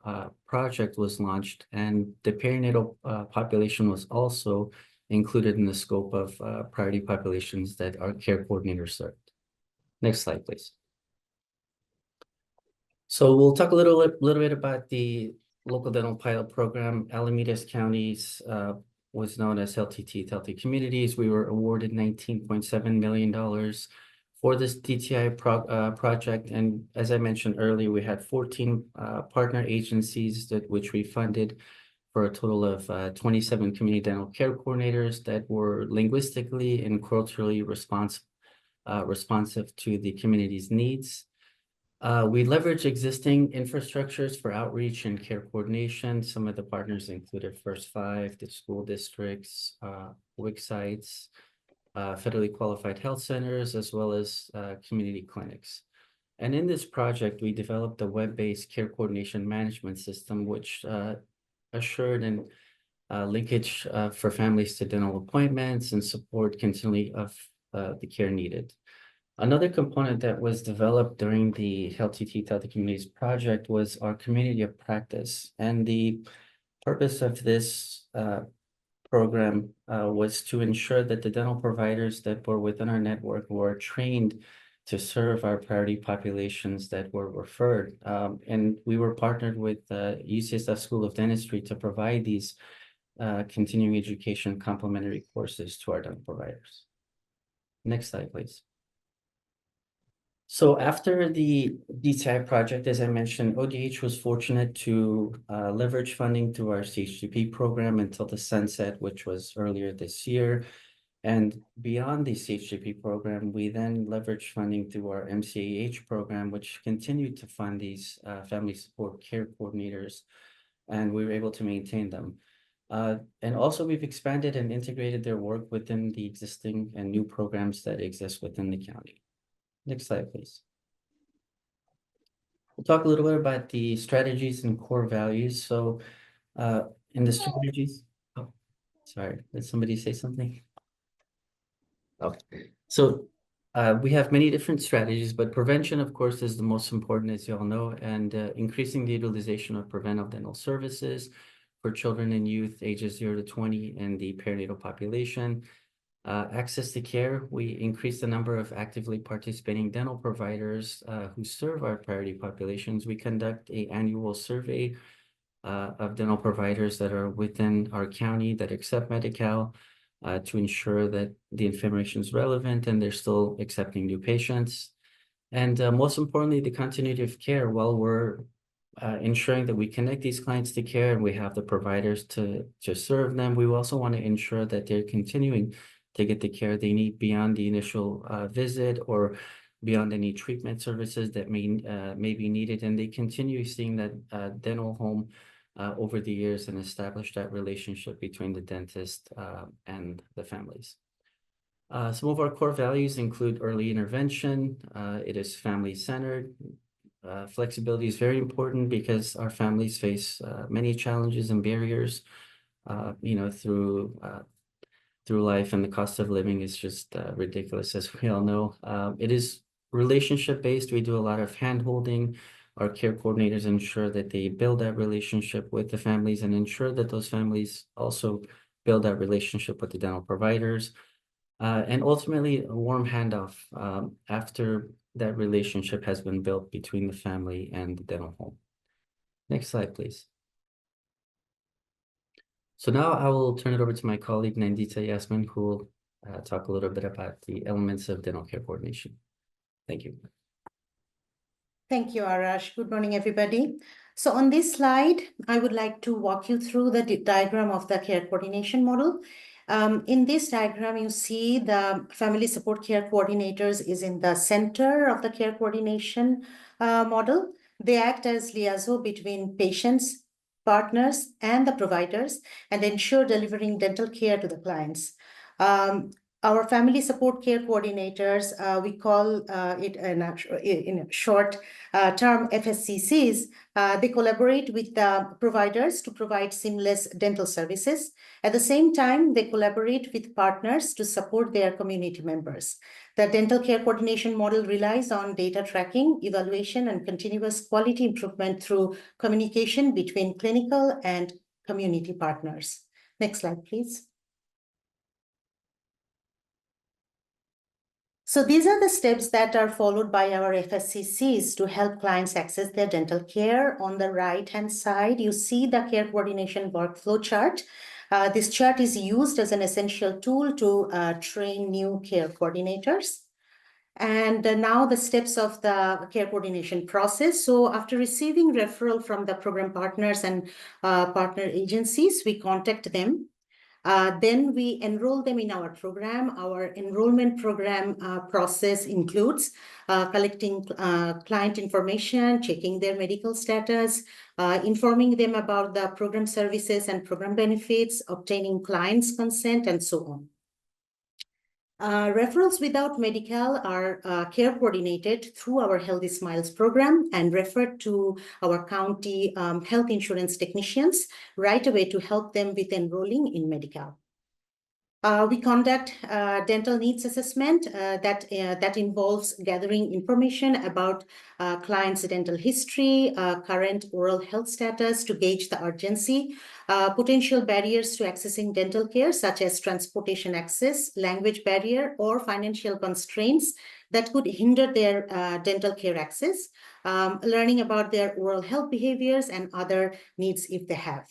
project was launched, and the perinatal population was also included in the scope of priority populations that our care coordinators served. Next slide, please. So we'll talk a little bit about the local dental pilot program. Alameda County's was known as Healthy Teeth, Healthy Communities. We were awarded $19.7 million for this DTI project. And as I mentioned earlier, we had 14 partner agencies which we funded for a total of 27 community dental care coordinators that were linguistically and culturally responsive to the community's needs. We leverage existing infrastructures for outreach and care coordination. Some of the partners included First Five, the school districts, WIC sites, federally qualified health centers, as well as community clinics. And in this project, we developed a web-based care coordination management system, which assured and linkage for families to dental appointments and support continually of the care needed. Another component that was developed during the Healthy Teeth, Healthy Communities project was our community of practice. And the purpose of this program was to ensure that the dental providers that were within our network were trained to serve our priority populations that were referred. And we were partnered with UCSF School of Dentistry to provide these continuing education complementary courses to our dental providers. Next slide, please. So after the DTI project, as I mentioned, ODH was fortunate to leverage funding through our CHDP program until the sunset, which was earlier this year. And beyond the CHDP program, we then leveraged funding through our MCAH program, which continued to fund these family support care coordinators, and we were able to maintain them. And also we've expanded and integrated their work within the existing and new programs that exist within the county. Next slide, please. We'll talk a little bit about the strategies and core values. So in the strategies, oh, sorry, did somebody say something? Okay, so we have many different strategies, but prevention, of course, is the most important, as you all know, and increasing the utilization of preventive dental services for children and youth ages 0 to 20 and the perinatal population. Access to care, we increase the number of actively participating dental providers who serve our priority populations. We conduct an annual survey of dental providers that are within our county that accept Medi-Cal to ensure that the information is relevant and they're still accepting new patients. And most importantly, the continuity of care. While we're ensuring that we connect these clients to care and we have the providers to serve them. We also want to ensure that they're continuing to get the care they need beyond the initial visit or beyond any treatment services that may be needed. And they continue seeing that dental home over the years and establish that relationship between the dentist and the families. Some of our core values include early intervention. It is family-centered. Flexibility is very important because our families face many challenges and barriers, through life, and the cost of living is just ridiculous, as we all know. It is relationship-based. We do a lot of hand-holding. Our care coordinators ensure that they build that relationship with the families and ensure that those families also build that relationship with the dental providers. And ultimately, a warm handoff after that relationship has been built between the family and the dental home. Next slide, please. So now I will turn it over to my colleague, Nandita Yasmin, who will talk a little bit about the elements of dental care coordination. Thank you. Thank you, Arash. Good morning, everybody. So on this slide, I would like to walk you through the diagram of the care coordination model. In this diagram, you see the family support care coordinators is in the center of the care coordination model. They act as liaison between patients, partners, and the providers and ensure delivering dental care to the clients. Our family support care coordinators, we call it in a short term FSCCs, they collaborate with the providers to provide seamless dental services. At the same time, they collaborate with partners to support their community members. The dental care coordination model relies on data tracking, evaluation, and continuous quality improvement through communication between clinical and community partners. Next slide, please. So these are the steps that are followed by our FSCCs to help clients access their dental care. On the right-hand side, you see the care coordination workflow chart. This chart is used as an essential tool to train new care coordinators. And now the steps of the care coordination process. So after receiving referral from the program partners and partner agencies, we contact them. Then we enroll them in our program. Our enrollment program process includes collecting client information, checking their medical status, informing them about the program services and program benefits, obtaining clients' consent, and so on. Referrals without Medi-Cal are care coordinated through our Healthy Smiles program and referred to our county health insurance technicians right away to help them with enrolling in Medi-Cal. We conduct dental needs assessment that involves gathering information about clients' dental history, current oral health status to gauge the urgency, potential barriers to accessing dental care, such as transportation access, language barrier, or financial constraints that could hinder their dental care access, learning about their oral health behaviors and other needs if they have.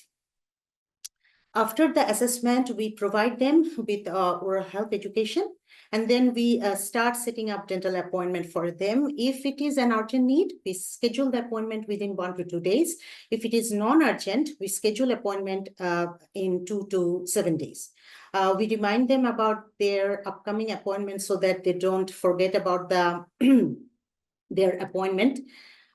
After the assessment, we provide them with oral health education, and then we start setting up dental appointment for them. If it is an urgent need, we schedule the appointment within 1 to 2 days. If it is non-urgent, we schedule appointment in 2 to 7 days. We remind them about their upcoming appointments so that they don't forget about their appointment.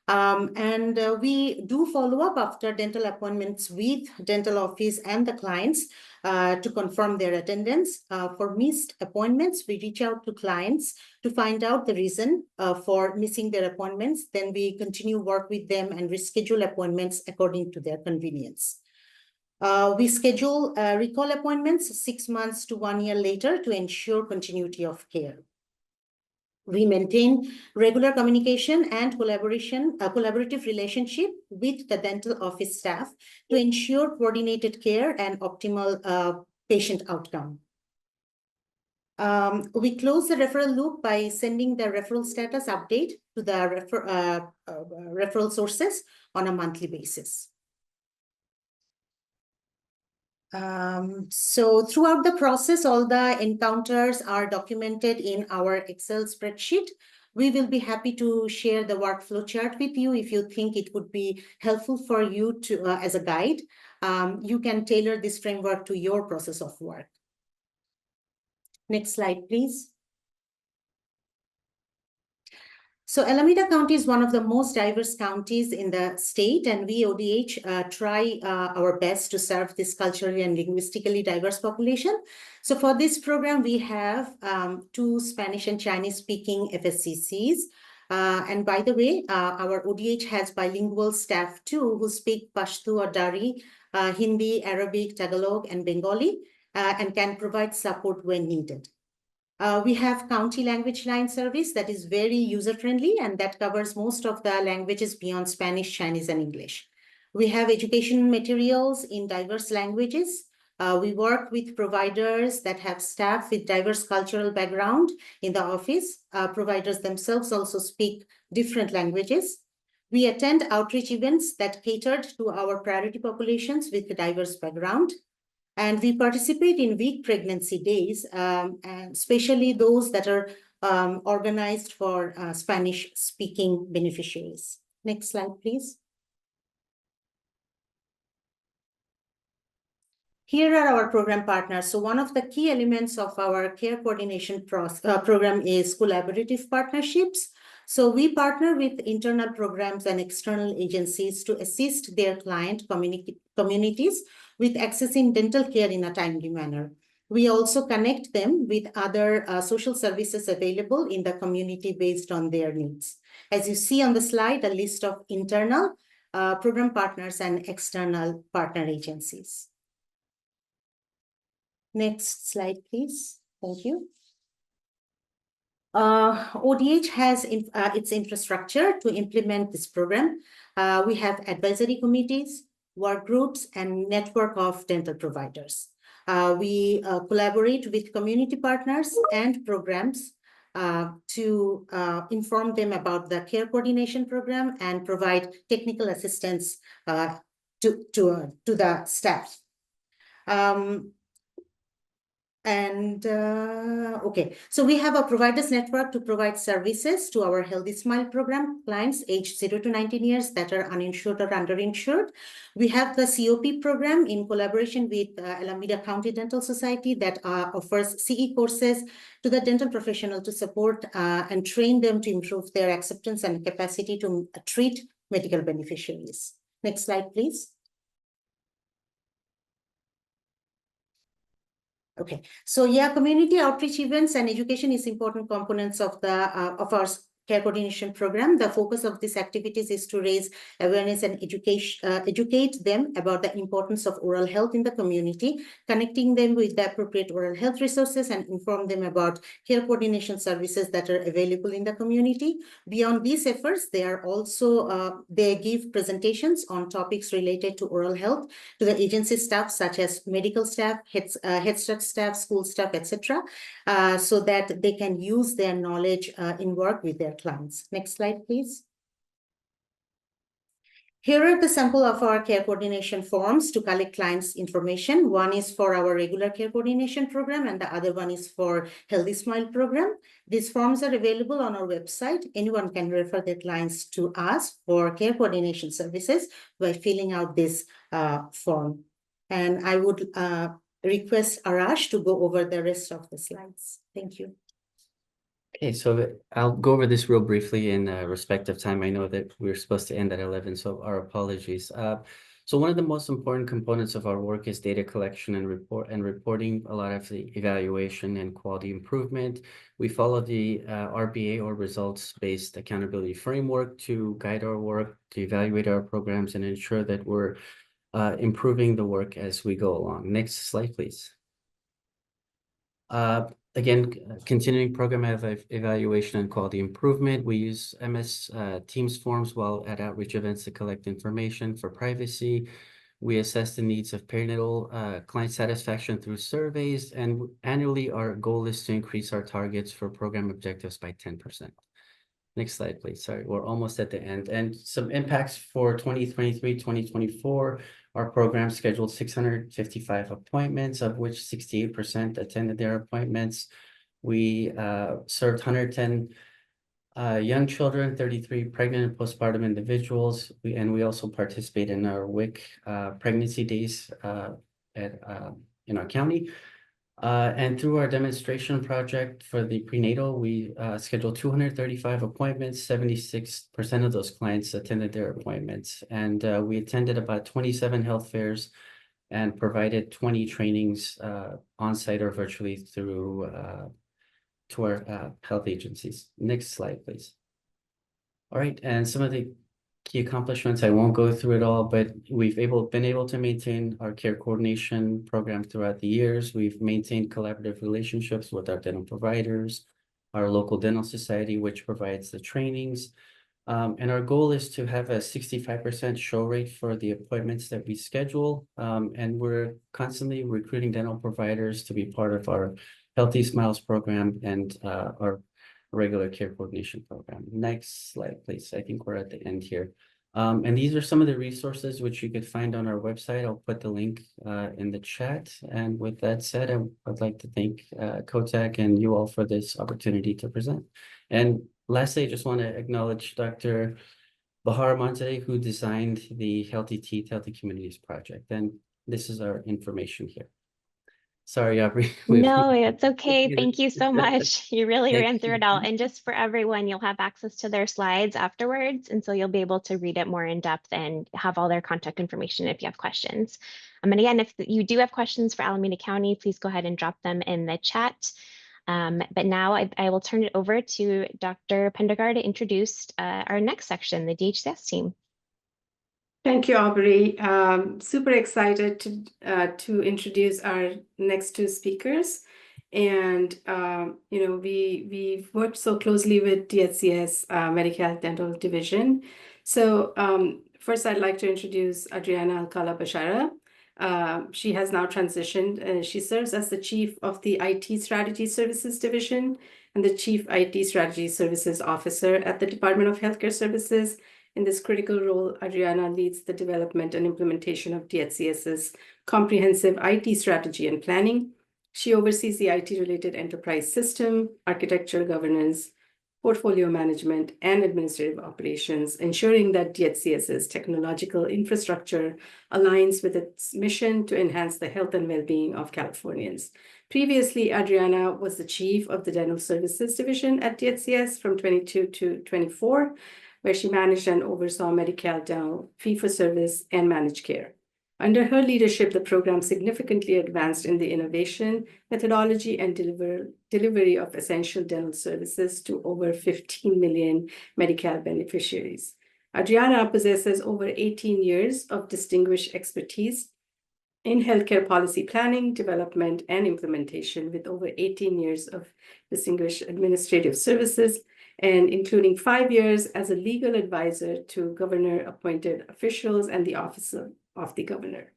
We do follow up after dental appointments with dental office and the clients to confirm their attendance. For missed appointments, we reach out to clients to find out the reason for missing their appointments. Then we continue work with them and reschedule appointments according to their convenience. We schedule recall appointments 6 months to 1 year later to ensure continuity of care. We maintain regular communication and collaborative relationship with the dental office staff to ensure coordinated care and optimal patient outcome. We close the referral loop by sending the referral status update to the referral sources on a monthly basis. So throughout the process, all the encounters are documented in our Excel spreadsheet. We will be happy to share the workflow chart with you if you think it would be helpful for you to as a guide. You can tailor this framework to your process of work. Next slide, please. So Alameda County is one of the most diverse counties in the state, and we ODH try our best to serve this culturally and linguistically diverse population. So for this program, we have 2 Spanish and Chinese speaking FSCCs. And by the way, our ODH has bilingual staff too who speak Pashto or Dari, Hindi, Arabic, Tagalog, and Bengali, and can provide support when needed. We have county language line service that is very user-friendly and that covers most of the languages beyond Spanish, Chinese, and English. We have education materials in diverse languages. We work with providers that have staff with diverse cultural background in the office. Providers themselves also speak different languages. We attend outreach events that catered to our priority populations with a diverse background. And we participate in week pregnancy days, and especially those that are organized for Spanish-speaking beneficiaries. Next slide, please. Here are our program partners. So one of the key elements of our care coordination program is collaborative partnerships. So we partner with internal programs and external agencies to assist their client communities with accessing dental care in a timely manner. We also connect them with other social services available in the community based on their needs. As you see on the slide, a list of internal program partners and external partner agencies. Next slide, please. Thank you. ODH has its infrastructure to implement this program. We have advisory committees, work groups, and network of dental providers. We collaborate with community partners and programs to inform them about the care coordination program and provide technical assistance to the staff. Okay, so we have a providers network to provide services to our Healthy Smile program clients aged 0 to 19 years that are uninsured or underinsured. We have the COP program in collaboration with Alameda County Dental Society that offers CE courses to the dental professional to support and train them to improve their acceptance and capacity to treat medical beneficiaries. Next slide, please. Okay, so yeah, community outreach events and education is important components of our care coordination program. The focus of these activities is to raise awareness and educate them about the importance of oral health in the community, connecting them with the appropriate oral health resources and inform them about care coordination services that are available in the community. Beyond these efforts, they are also, they give presentations on topics related to oral health to the agency staff, such as medical staff, Head Start staff, school staff, etc., so that they can use their knowledge in work with their clients. Next slide, please. Here are the sample of our care coordination forms to collect clients' information. One is for our regular care coordination program, and the other one is for Healthy Smile program. These forms are available on our website. Anyone can refer their clients to us for care coordination services by filling out this form. And I would request Arash to go over the rest of the slides. Thank you. Okay, so I'll go over this real briefly in respect of time. I know that we're supposed to end at 11, so our apologies. So one of the most important components of our work is data collection and reporting a lot of the evaluation and quality improvement. We follow the RBA or results-based accountability framework to guide our work, to evaluate our programs, and ensure that we're improving the work as we go along. Next slide, please. Again, continuing program evaluation and quality improvement. We use MS Teams forms while at outreach events to collect information for privacy. We assess the needs of perinatal client satisfaction through surveys, and annually our goal is to increase our targets for program objectives by 10%. Next slide, please. Sorry, we're almost at the end. And some impacts for 2023-2024. Our program scheduled 655 appointments, of which 68% attended their appointments. We served 110 young children, 33 pregnant and postpartum individuals. We also participate in our WIC pregnancy days in our county. And through our demonstration project for the prenatal, we scheduled 235 appointments. 76% of those clients attended their appointments. And we attended about 27 health fairs and provided 20 trainings on-site or virtually through to our health agencies. Next slide, please. All right, and some of the key accomplishments, I won't go through it all, but we've been able to maintain our care coordination program throughout the years. We've maintained collaborative relationships with our dental providers, our local dental society, which provides the trainings. And our goal is to have a 65% show rate for the appointments that we schedule. And we're constantly recruiting dental providers to be part of our Healthy Smiles program and our regular care coordination program. Next slide, please. I think we're at the end here. And these are some of the resources which you could find on our website. I'll put the link in the chat. And with that said, I'd like to thank COHTAC and you all for this opportunity to present. And lastly, I just want to acknowledge Dr. Bahar Manzadeh, who designed the Healthy Teeth, Healthy Communities project. And this is our information here. Sorry, Aubrey. No, it's okay. Thank you so much. You really ran through you. it all. And just for everyone, you'll have access to their slides afterwards. And so you'll be able to read it more in depth and have all their contact information if you have questions. And again, if you do have questions for Alameda County, please go ahead and drop them in the chat. But now I will turn it over to Dr. Pendergar to introduce our next section, the DHCS team. Thank you, Aubrey. Super excited to introduce our next two speakers. And, we've worked so closely with DHCS Medi-Cal Dental Division. So first, I'd like to introduce Adriana Alcala Bashara. She has now transitioned. She serves as the Chief of the IT Strategy Services Division and the Chief IT Strategy Services Officer at the Department of Healthcare Services. In this critical role, Adriana leads the development and implementation of DHCS's comprehensive IT strategy and planning. She oversees the IT-related enterprise system, architecture, governance, portfolio management, and administrative operations, ensuring that DHCS's technological infrastructure aligns with its mission to enhance the health and well-being of Californians. Previously, Adriana was the Chief of the Dental Services Division at DHCS from 22 to 24, where she managed and oversaw Medi-Cal dental fee-for-service and managed care. Under her leadership, the program significantly advanced in the innovation, methodology, and delivery of essential dental services to over 15 million Medi-Cal beneficiaries. Adriana possesses over 18 years of distinguished expertise in healthcare policy planning, development, and implementation, with over 18 years of distinguished administrative services, and including 5 years as a legal advisor to governor-appointed officials and the Office of the Governor.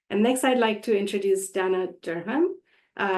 And next, I'd like to introduce Dana Durham.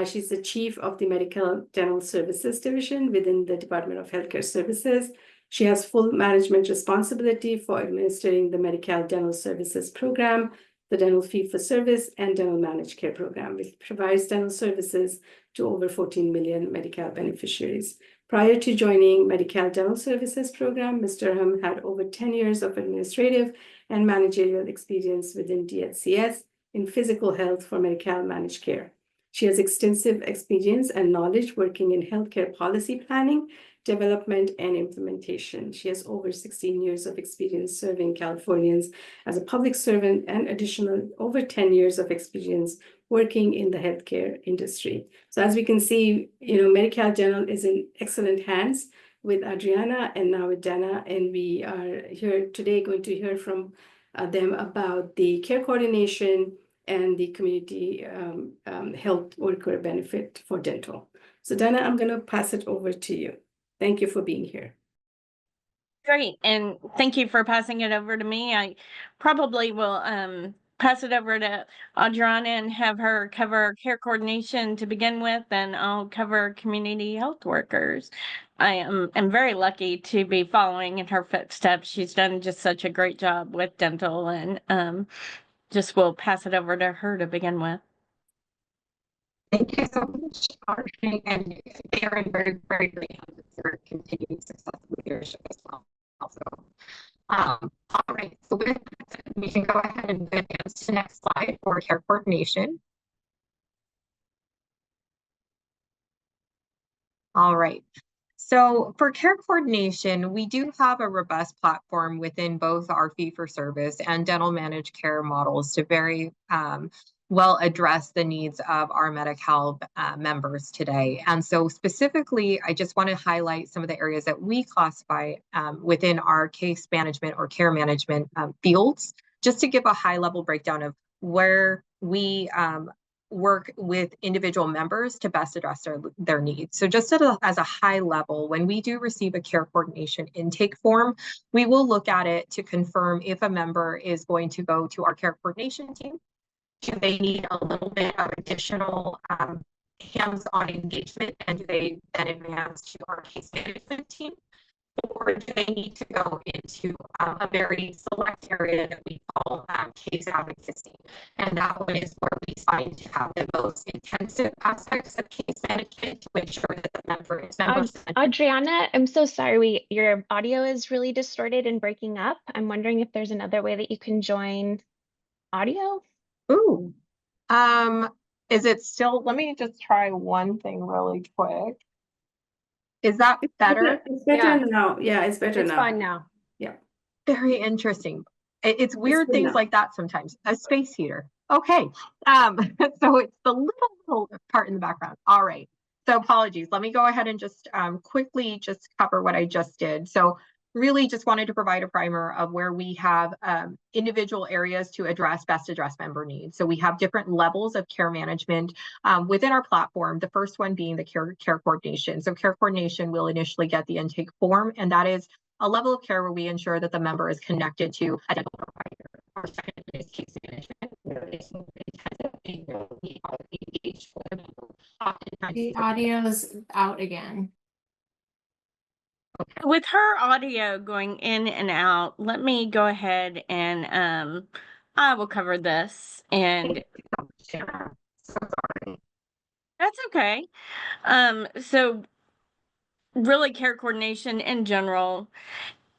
She's the Chief of the Medi-Cal Dental Services Division within the Department of Healthcare Services. She has full management responsibility for administering the Medi-Cal Dental Services Program, the Dental Fee-for-Service, and Dental Managed Care Program, which provides dental services to over 14 million Medi-Cal beneficiaries. Prior to joining Medi-Cal Dental Services Program, Ms. Durham had over 10 years of administrative and managerial experience within DHCS in physical health for Medi-Cal managed care. She has extensive experience and knowledge working in healthcare policy planning, development, and implementation. She has over 16 years of experience serving Californians as a public servant and additional over 10 years of experience working in the healthcare industry. So as we can see, Medi-Cal Dental is in excellent hands with Adriana and now with Dana, and we are here today going to hear from them about the care coordination and the community health worker benefit for dental. So Dana, I'm going to pass it over to you. Thank you for being here. Great, and thank you for passing it over to me. I probably will pass it over to Adriana and have her cover care coordination to begin with, and I'll cover community health workers. I am very lucky to be following in her footsteps. She's done just such a great job with dental, and just will pass it over to her to begin with. Thank you so much, Audrey, and Aaron, very great for continued success with leadership as well. Also, all right, so with that, we can go ahead and advance to the next slide for care coordination. All right. So for care coordination, we do have a robust platform within both our fee-for-service and dental managed care models to very well address the needs of our Medi-Cal members today. And so specifically, I just want to highlight some of the areas that we classify within our case management or care management fields, just to give a high-level breakdown of where we work with individual members to best address their needs. So just as a high level, when we do receive a care coordination intake form, we will look at it to confirm if a member is going to go to our care coordination team. Do they need a little bit of additional hands-on engagement, and do they then advance to our case management team? Or do they need to go into a very select area that we call case advocacy? And that one is where we find to have the most intensive aspects of case management to ensure that the member is Adriana, I'm so sorry. Your audio is really distorted and breaking up. I'm wondering if there's another way that you can join audio. Ooh. Is it still, let me just try one thing really quick. Is that better? It's better now. Yeah, it's better now. It's fine now. Yeah. Very interesting. It's weird things like that sometimes. A space heater. Okay. So it's the little part in the background. All right. So apologies. Let me go ahead and just quickly just cover what I just did. So really just wanted to provide a primer of where we have individual areas to best address member needs. So we have different levels of care management within our platform, the first one being the care coordination. So care coordination will initially get the intake form, and that is a level of care where we ensure that the member is connected to a dental provider. Our second is case management, where it's more intensive and we are engaged with the member. Oftentimes, the audio is out again. Okay. With her audio going in and out, let me go ahead and I will cover this. And so sorry. That's okay. So really care coordination in general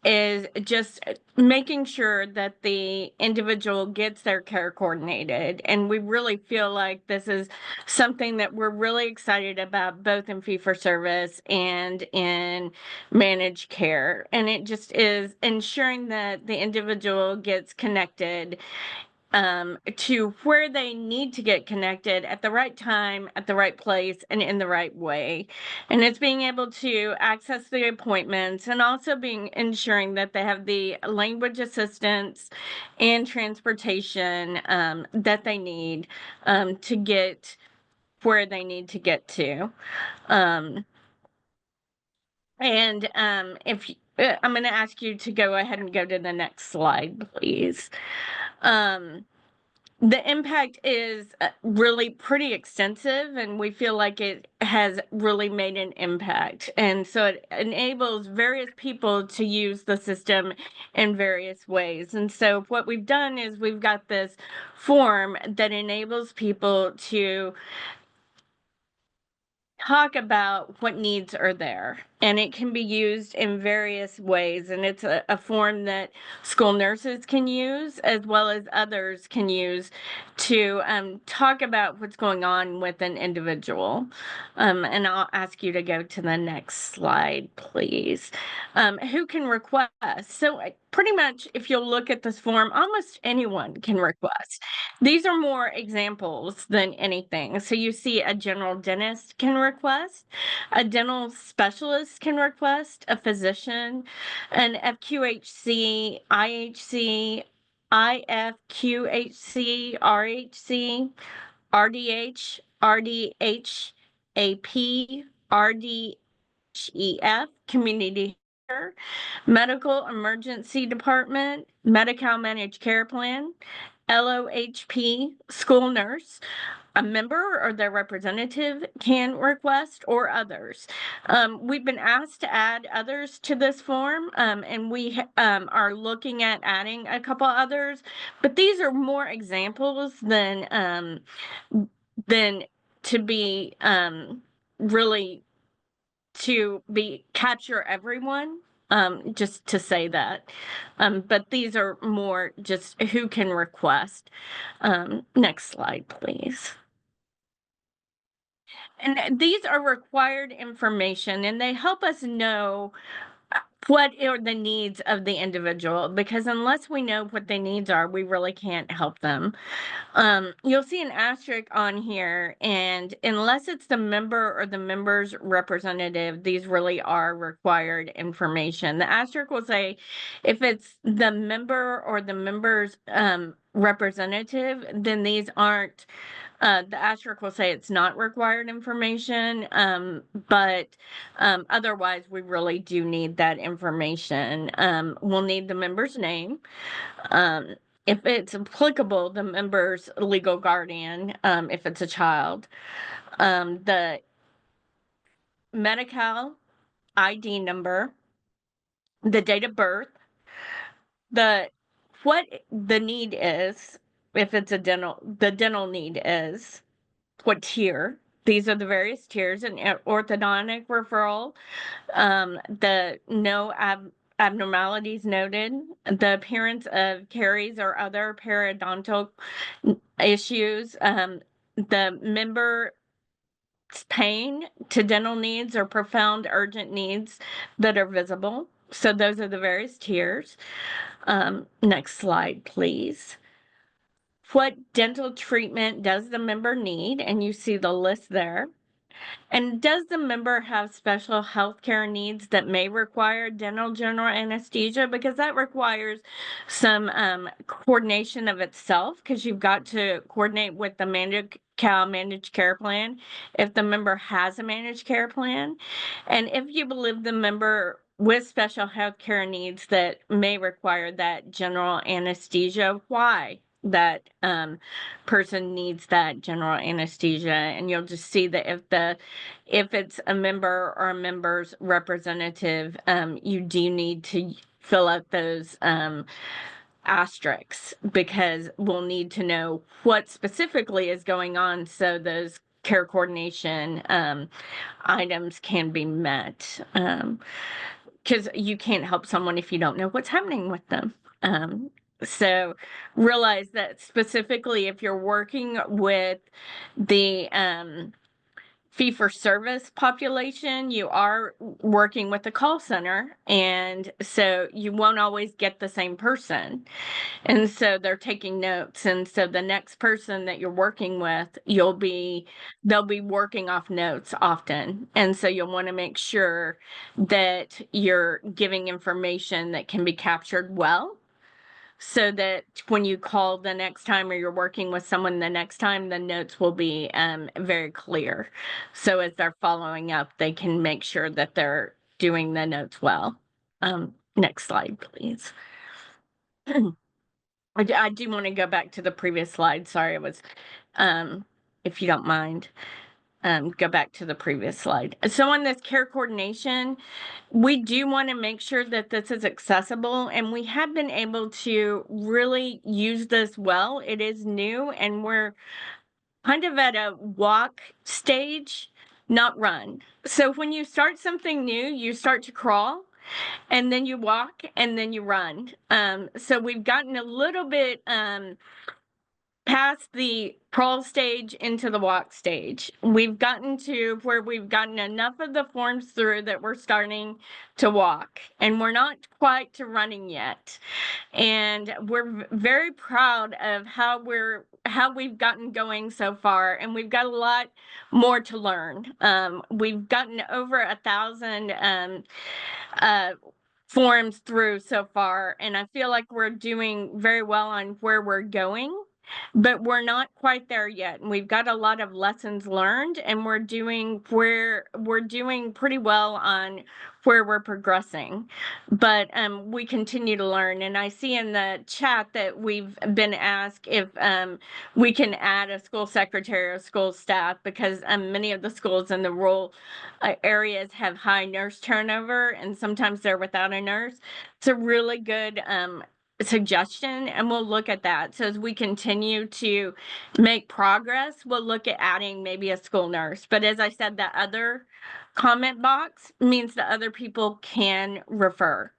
is just making sure that the individual gets their care coordinated. And we really feel like this is something that we're really excited about, both in fee-for-service and in managed care. And it just is ensuring that the individual gets connected to where they need to get connected at the right time, at the right place, and in the right way. And it's being able to access the appointments and also ensuring that they have the language assistance and transportation that they need to get where they need to get to. If I'm going to ask you to go ahead and go to the next slide, please. The impact is really pretty extensive, and we feel like it has really made an impact. And so it enables various people to use the system in various ways. And so what we've done is we've got this form that enables people to talk about what needs are there, and it can be used in various ways. And it's a form that school nurses can use as well as others can use to talk about what's going on with an individual. And I'll ask you to go to the next slide, please. Who can request? So pretty much, if you'll look at this form, almost anyone can request. These are more examples than anything. So you see a general dentist can request, a dental specialist can request, a physician, an FQHC, IHC, IFQHC, RHC, RDH, RDH, AP, RDHEF, community care, medical emergency department, Medi-Cal managed care plan, LOHP, school nurse, a member or their representative can request, or others. We've been asked to add others to this form, and we are looking at adding a couple others, but these are more examples than to be really to be capture everyone, just to say that. But these are more just who can request. Next slide, please. And these are required information, and they help us know what are the needs of the individual, because unless we know what their needs are, we really can't help them. You'll see an asterisk on here, and unless it's the member or the member's representative, these really are required information. The asterisk will say if it's the member or the member's representative, then these aren't. The asterisk will say it's not required information, but otherwise we really do need that information. We'll need the member's name. If it's applicable, the member's legal guardian, if it's a child. The Medi-Cal ID number, the date of birth, what the need is, if it's a the dental need is, what tier. These are the various tiers, and orthodontic referral, the no abnormalities noted, the appearance of caries or other periodontal issues, the member's pain to dental needs or profound urgent needs that are visible. So those are the various tiers. Next slide, please. What dental treatment does the member need? And you see the list there. And does the member have special health care needs that may require dental general anesthesia? Because that requires some coordination of itself, because you've got to coordinate with the Medi-Cal managed care plan if the member has a managed care plan. And if you believe the member with special health care needs that may require that general anesthesia, why that person needs that general anesthesia. And you'll just see that if it's a member or a member's representative, you do need to fill out those asterisks, because we'll need to know what specifically is going on so those care coordination items can be met. Because you can't help someone if you don't know what's happening with them. So realize that specifically if you're working with the fee-for-service population, you are working with a call center, and so you won't always get the same person. And so they're taking notes, and so the next person that you're working with, they'll be working off notes often. And so you'll want to make sure that you're giving information that can be captured well, so that when you call the next time or you're working with someone the next time, the notes will be very clear. So as they're following up, they can make sure that they're doing the notes well. Next slide, please. I do want to go back to the previous slide. Sorry, it was, if you don't mind. Go back to the previous slide. So on this care coordination, we do want to make sure that this is accessible, and we have been able to really use this well. It is new, and we're kind of at a walk stage, not run. So when you start something new, you start to crawl, and then you walk, and then you run. So we've gotten a little bit past the crawl stage into the walk stage. We've gotten to where we've gotten enough of the forms through that we're starting to walk, and we're not quite to running yet. And we're very proud of how we've gotten going so far, and we've got a lot more to learn. We've gotten over 1,000 forms through so far, and I feel like we're doing very well on where we're going. But we're not quite there yet. And we've got a lot of lessons learned, and we're doing pretty well on where we're progressing. But we continue to learn. And I see in the chat that we've been asked if we can add a school secretary or school staff, because many of the schools in the rural areas have high nurse turnover, and sometimes they're without a nurse. It's a really good suggestion, and we'll look at that. So as we continue to make progress, we'll look at adding maybe a school nurse. But as I said, that other comment box means that other people can refer.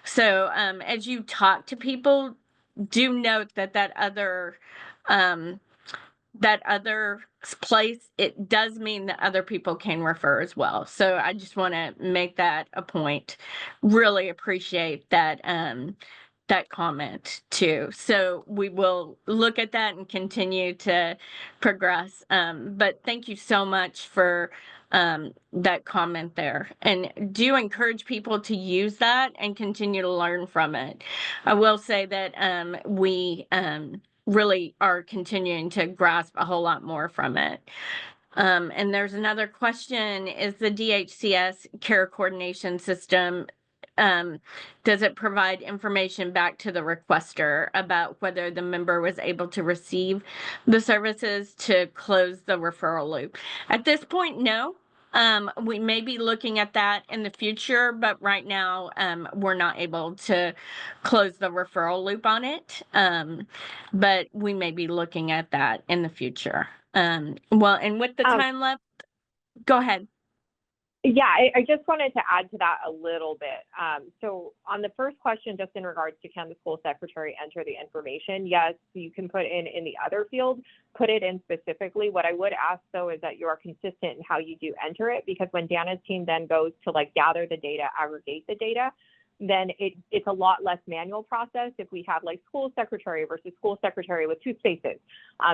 So as you talk to people, do note that that other place, it does mean that other people can refer as well. So I just want to make that a point. Really appreciate that that comment too. So we will look at that and continue to progress. But thank you so much for that comment there, and do encourage people to use that and continue to learn from it. I will say that we really are continuing to grasp a whole lot more from it. And there's another question: is the DHCS care coordination system, does it provide information back to the requester about whether the member was able to receive the services to close the referral loop? At this point, no. We may be looking at that in the future, but right now we're not able to close the referral loop on it. But we may be looking at that in the future. Well, and with the time left, go ahead. Yeah, I just wanted to add to that a little bit. So on the first question, just in regards to can the school secretary enter the information? Yes, you can put in the other field, put it in specifically. What I would ask though is that you are consistent in how you do enter it, because when Dana's team then goes to like gather the data, aggregate the data, then it's a lot less manual process if we have like school secretary versus school secretary with two spaces.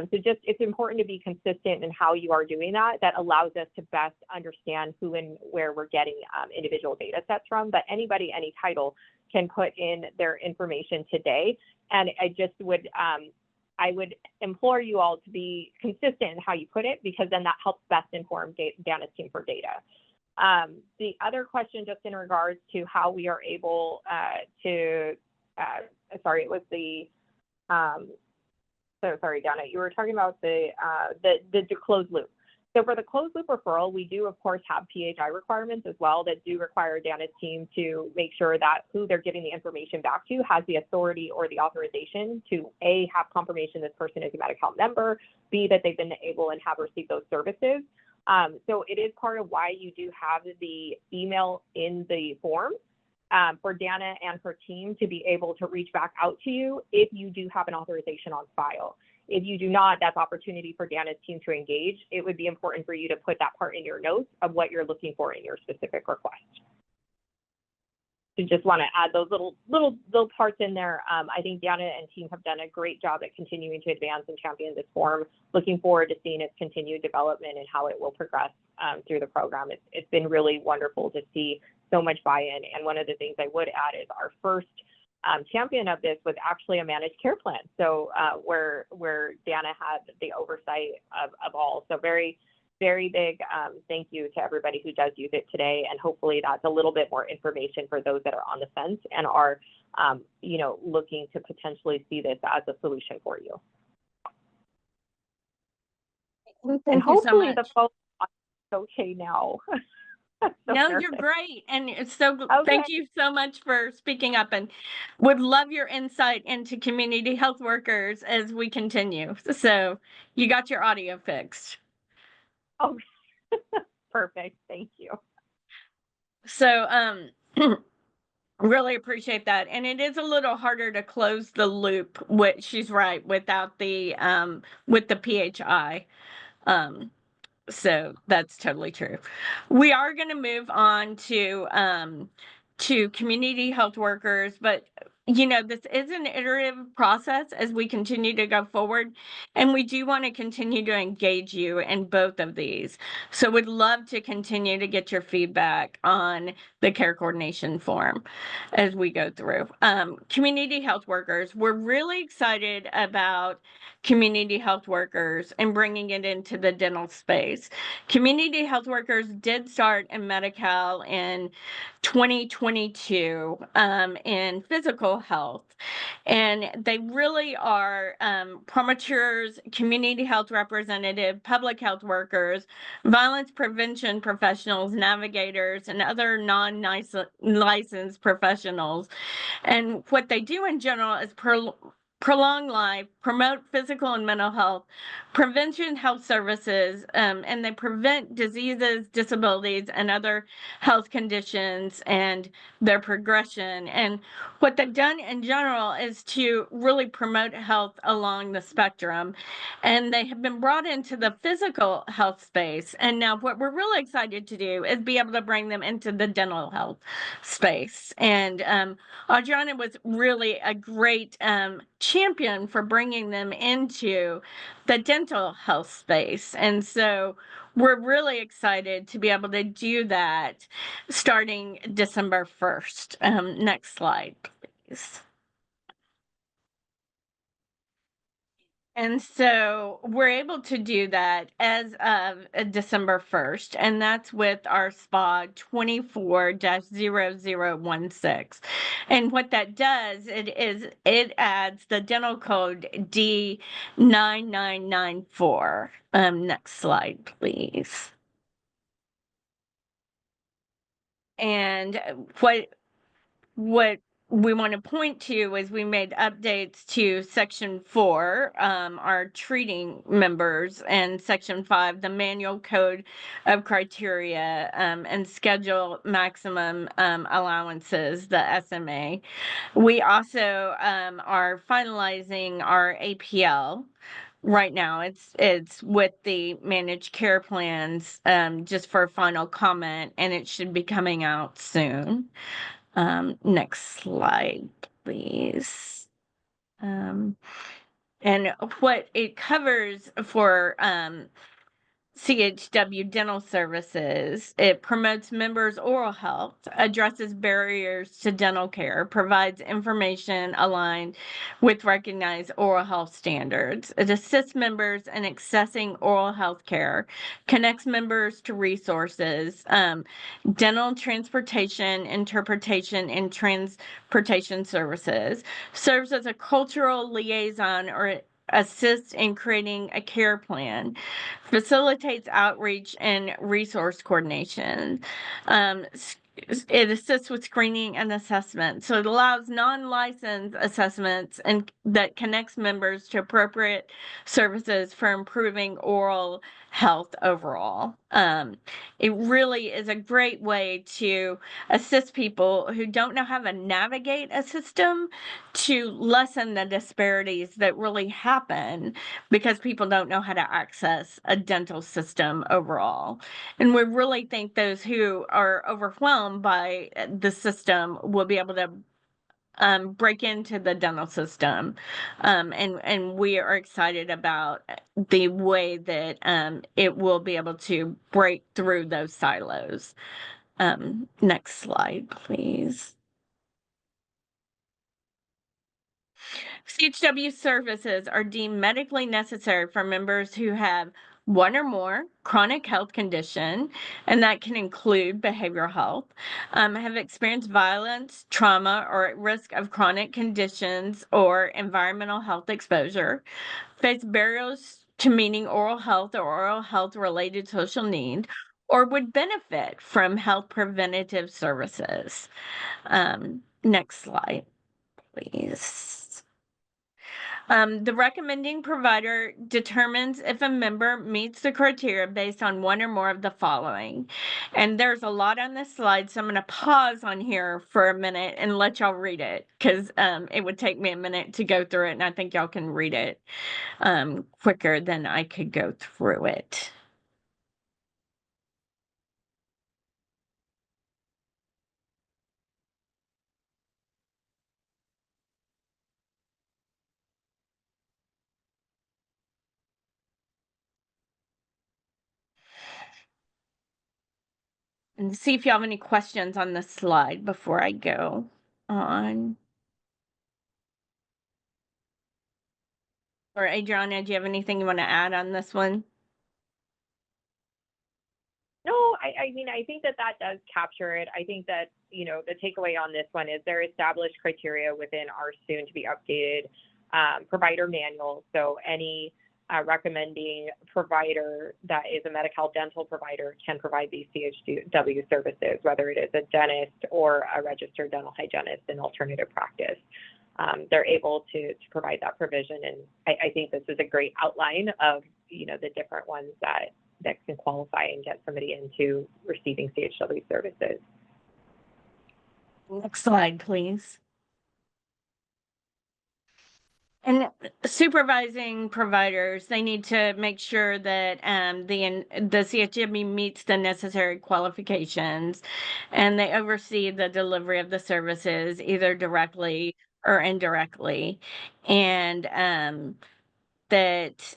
So just it's important to be consistent in how you are doing that. That allows us to best understand who and where we're getting individual data sets from. But anybody, any title can put in their information today. And I just would, I would implore you all to be consistent in how you put it, because then that helps best inform Dana's team for data. The other question, just in regards to how we are able sorry, it was the, so sorry, Dana, you were talking about the closed loop. So for the closed loop referral, we do of course have PHI requirements as well that do require Dana's team to make sure that who they're giving the information back to has the authority or the authorization to A, have confirmation this person is a Medi-Cal member, B, that they've been able and have received those services. So it is part of why you do have the email in the form for Dana and her team to be able to reach back out to you if you do have an authorization on file. If you do not, that's opportunity for Dana's team to engage. It would be important for you to put that part in your notes of what you're looking for in your specific request. So just want to add those little parts in there. I think Dana and team have done a great job at continuing to advance and champion this form. Looking forward to seeing its continued development and how it will progress through the program. It's been really wonderful to see so much buy-in. And one of the things I would add is our first champion of this was actually a managed care plan. So where Dana had the oversight of all. So very, very big thank you to everybody who does use it today. And hopefully that's a little bit more information for those that are on the fence and are, you know, looking to potentially see this as a solution for you. And hopefully the phone is okay now. So no, you're great. And it's so thank you so much for speaking up, and would love your insight into community health workers as we continue. So you got your audio fixed. Oh, perfect. Thank you. So really appreciate that. And it is a little harder to close the loop, which she's right, without the with the PHI. So that's totally true. We are going to move on to community health workers, but you know, this is an iterative process as we continue to go forward, and we do want to continue to engage you in both of these. So we'd love to continue to get your feedback on the care coordination form as we go through. Community health workers, we're really excited about community health workers and bringing it into the dental space. Community health workers did start in Medi-Cal in 2022 in physical health. And they really are promoters, community health representative, public health workers, violence prevention professionals, navigators, and other non-licensed professionals. And what they do in general is prolong life, promote physical and mental health, prevention health services, and they prevent diseases, disabilities, and other health conditions and their progression. And what they've done in general is to really promote health along the spectrum. And they have been brought into the physical health space. And now what we're really excited to do is be able to bring them into the dental health space. And Adriana was really a great champion for bringing them into the dental health space. And so we're really excited to be able to do that starting December 1st. Next slide, please. And so we're able to do that as of December 1st, and that's with our SPA 24-0016. And what that does, it adds the dental code D9994. Next slide, please. And what we want to point to is we made updates to Section 4, our treating members, and Section 5, the manual code of criteria and schedule maximum allowances, the SMA. We also are finalizing our APL. Right now, it's with the managed care plans just for final comment, and it should be coming out soon. Next slide, please. And what it covers for CHW dental services, it promotes members' oral health, addresses barriers to dental care, provides information aligned with recognized oral health standards. It assists members in accessing oral health care, connects members to resources, dental transportation, interpretation, and transportation services, serves as a cultural liaison or assists in creating a care plan, facilitates outreach and resource coordination. It assists with screening and assessment. So it allows non-licensed assessments and that connects members to appropriate services for improving oral health overall. It really is a great way to assist people who don't know how to navigate a system to lessen the disparities that really happen because people don't know how to access a dental system overall. And we really think those who are overwhelmed by the system will be able to break into the dental system. And we are excited about the way that it will be able to break through those silos. Next slide, please. CHW services are deemed medically necessary for members who have one or more chronic health condition, and that can include behavioral health, have experienced violence, trauma, or at risk of chronic conditions or environmental health exposure, face barriers to meeting oral health or oral health related social need, or would benefit from health preventative services. Next slide, please. The recommending provider determines if a member meets the criteria based on one or more of the following. And there's a lot on this slide, so I'm going to pause on here for a minute and let y'all read it because it would take me a minute to go through it, and I think y'all can read it quicker than I could go through it. And see if you have any questions on this slide before I go on. Or Adriana, do you have anything you want to add on this one? No, I mean, I think that does capture it. I think that, you know, the takeaway on this one is there are established criteria within our soon to be updated provider manual. So any recommending provider that is a Medi-Cal dental provider can provide these CHW services, whether it is a dentist or a registered dental hygienist in alternative practice. They're able to provide that provision. And I think this is a great outline of, you know, the different ones that can qualify and get somebody into receiving CHW services. Next slide, please. And supervising providers, they need to make sure that the CHW meets the necessary qualifications, and they oversee the delivery of the services either directly or indirectly, and that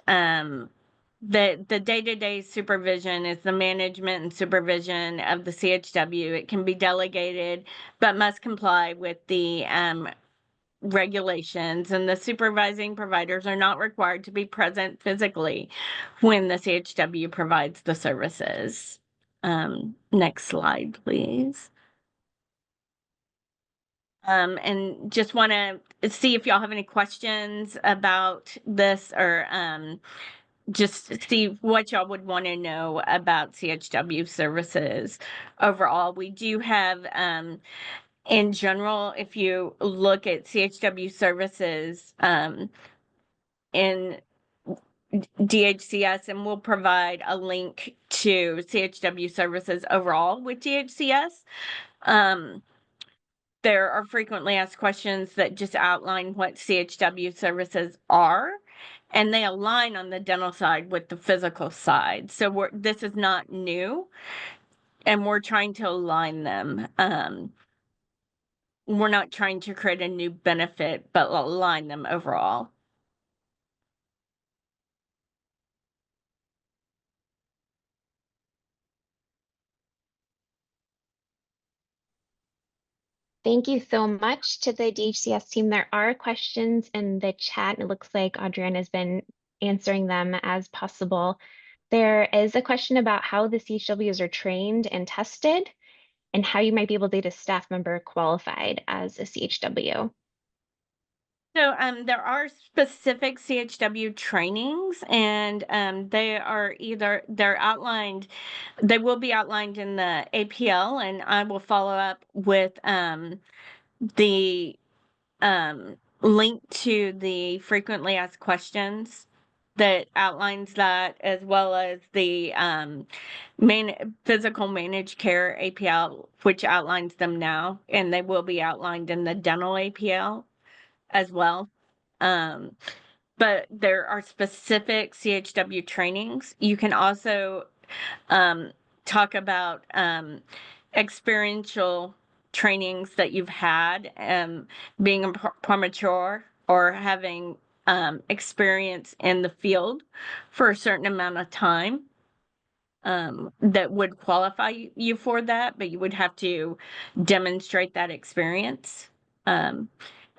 the day-to-day supervision is the management and supervision of the CHW. It can be delegated, but must comply with the regulations, and the supervising providers are not required to be present physically when the CHW provides the services. Next slide, please. And just want to see if y'all have any questions about this, or just see what y'all would want to know about CHW services overall. We do have in general, if you look at CHW services in DHCS, and we'll provide a link to CHW services overall with DHCS. There are frequently asked questions that just outline what CHW services are, and they align on the dental side with the physical side. So this is not new, and we're trying to align them. We're not trying to create a new benefit, but align them overall. Thank you so much to the DHCS team. There are questions in the chat. It looks like Adriana has been answering them as possible. There is a question about how the CHWs are trained and tested, and how you might be able to get a staff member qualified as a CHW. So there are specific CHW trainings, and they will be outlined in the APL, and I will follow up with the link to the frequently asked questions that outlines that, as well as the physical managed care APL, which outlines them now, and they will be outlined in the dental APL as well. But there are specific CHW trainings. You can also talk about experiential trainings that you've had, being a premature or having experience in the field for a certain amount of time. That would qualify you for that, but you would have to demonstrate that experience.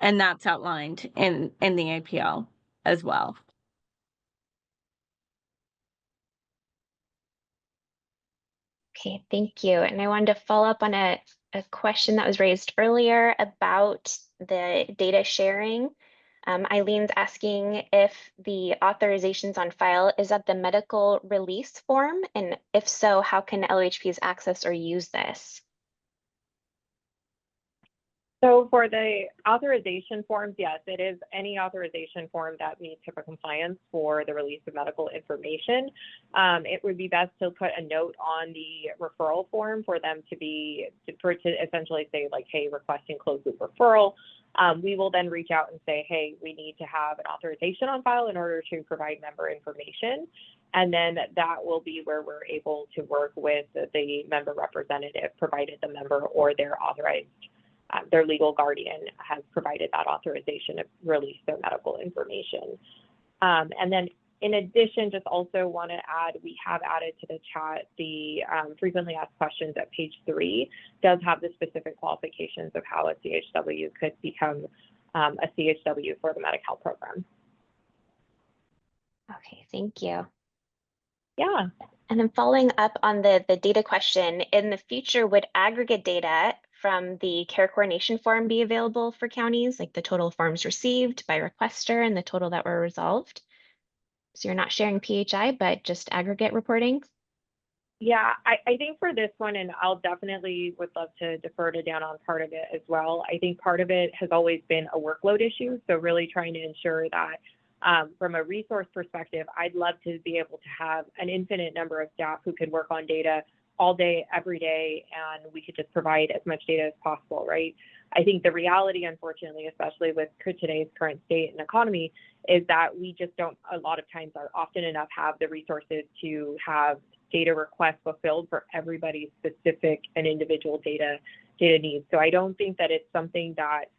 And that's outlined in the APL as well. Okay, thank you. And I wanted to follow up on a question that was raised earlier about the data sharing. Eileen's asking if the authorizations on file is at the medical release form, and if so, how can LOHPs access or use this? So for the authorization forms, yes, it is any authorization form that meets HIPAA compliance for the release of medical information. It would be best to put a note on the referral form for them to essentially say like, hey, requesting closed loop referral. We will then reach out and say, hey, we need to have an authorization on file in order to provide member information. And then that will be where we're able to work with the member representative, provided the member or their authorized their legal guardian has provided that authorization to release their medical information. And then in addition, just also want to add, we have added to the chat the frequently asked questions at page 3 does have the specific qualifications of how a CHW could become a CHW for the Medi-Cal program. Okay, thank you. Yeah. And then following up on the data question, in the future, would aggregate data from the care coordination form be available for counties, like the total forms received by requester and the total that were resolved? So you're not sharing PHI, but just aggregate reporting? Yeah, I think for this one, and I'll definitely would love to defer to Dan on part of it as well. I think part of it has always been a workload issue. So really trying to ensure that from a resource perspective, I'd love to be able to have an infinite number of staff who could work on data all day, every day, and we could just provide as much data as possible, right? I think the reality, unfortunately, especially with today's current state and economy, is that we just don't, a lot of times, are often enough have the resources to have data requests fulfilled for everybody's specific and individual data needs. So I don't think that it's something that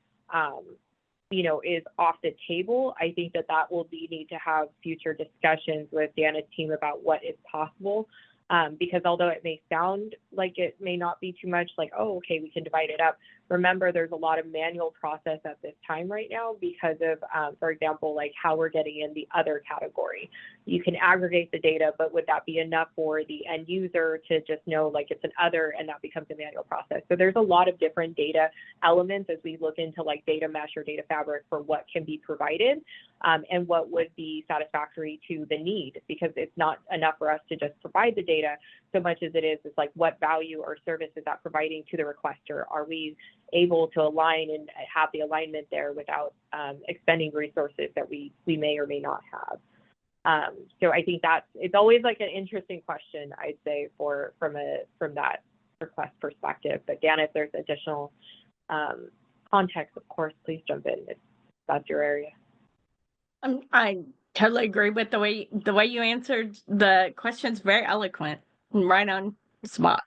is off the table. I think that will need to have future discussions with Dana's team about what is possible. Because although it may sound like it may not be too much, like, oh, okay, we can divide it up. Remember, there's a lot of manual process at this time right now because of, for example, like how we're getting in the other category. You can aggregate the data, but would that be enough for the end user to just know like it's an other and that becomes a manual process? So there's a lot of different data elements as we look into like data mesh or data fabric for what can be provided and what would be satisfactory to the need, because it's not enough for us to just provide the data so much as it is like what value or service is that providing to the requester? Are we able to align and have the alignment there without expending resources that we may or may not have? So I think it's always like an interesting question, I'd say, from that request perspective. But Dan, if there's additional context, of course, please jump in if that's your area. I totally agree with the way you answered the questions. Very eloquent, right on spot.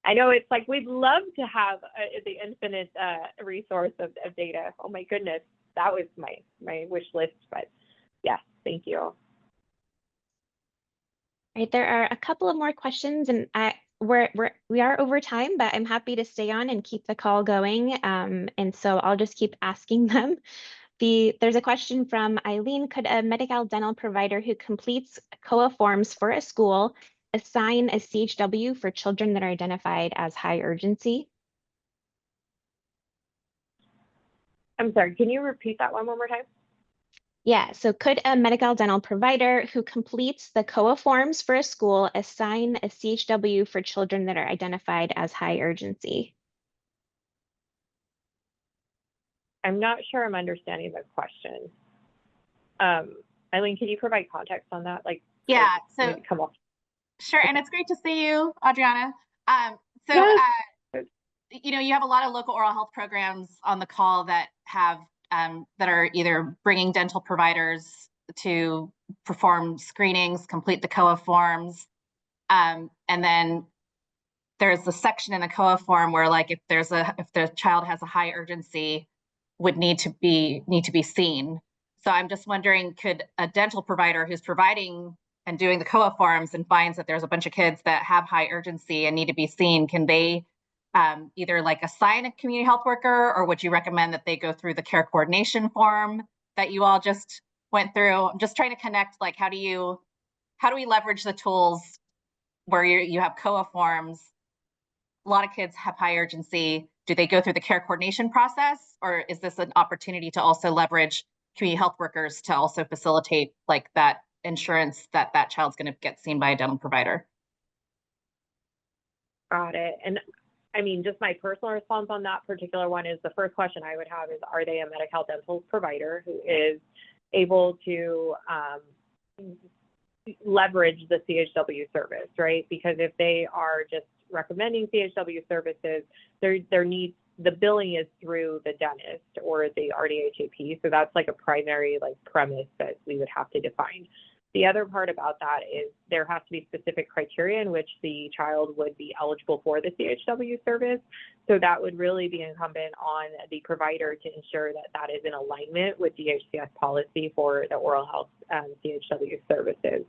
I know it's like we'd love to have the infinite resource of data. Oh my goodness, that was my wish list. But yes, thank you. Right, there are a couple of more questions, and we are over time, but I'm happy to stay on and keep the call going. And so I'll just keep asking them. There's a question from Eileen. Could a Medi-Cal dental provider who completes COA forms for a school assign a CHW for children that are identified as high urgency? I'm sorry, can you repeat that one more time? Yeah, so could a Medi-Cal dental provider who completes the COA forms for a school assign a CHW for children that are identified as high urgency? I'm not sure I'm understanding the question. Eileen, can you provide context on that? Like, yeah, so come on. Sure, and it's great to see you, Adriana. You have a lot of local oral health programs on the call that have that are either bringing dental providers to perform screenings, complete the COA forms, and then there's the section in the COA form where, like, if the child has a high urgency, would need to be seen. So I'm just wondering, could a dental provider who's providing and doing the COA forms and finds that there's a bunch of kids that have high urgency and need to be seen, can they either like assign a community health worker, or would you recommend that they go through the care coordination form that you all just went through? I'm just trying to connect, like, how do we leverage the tools where you have COA forms? A lot of kids have high urgency. Do they go through the care coordination process, or is this an opportunity to also leverage community health workers to also facilitate like that insurance that child's going to get seen by a dental provider? Got it. And I mean, just my personal response on that particular one is the first question I would have is, are they a Medi-Cal dental provider who is able to leverage the CHW service, right? Because if they are just recommending CHW services, the billing is through the dentist or the RDHAP. So that's like a primary premise that we would have to define. The other part about that is there has to be specific criteria in which the child would be eligible for the CHW service. So that would really be incumbent on the provider to ensure that that is in alignment with DHCS policy for the oral health CHW services.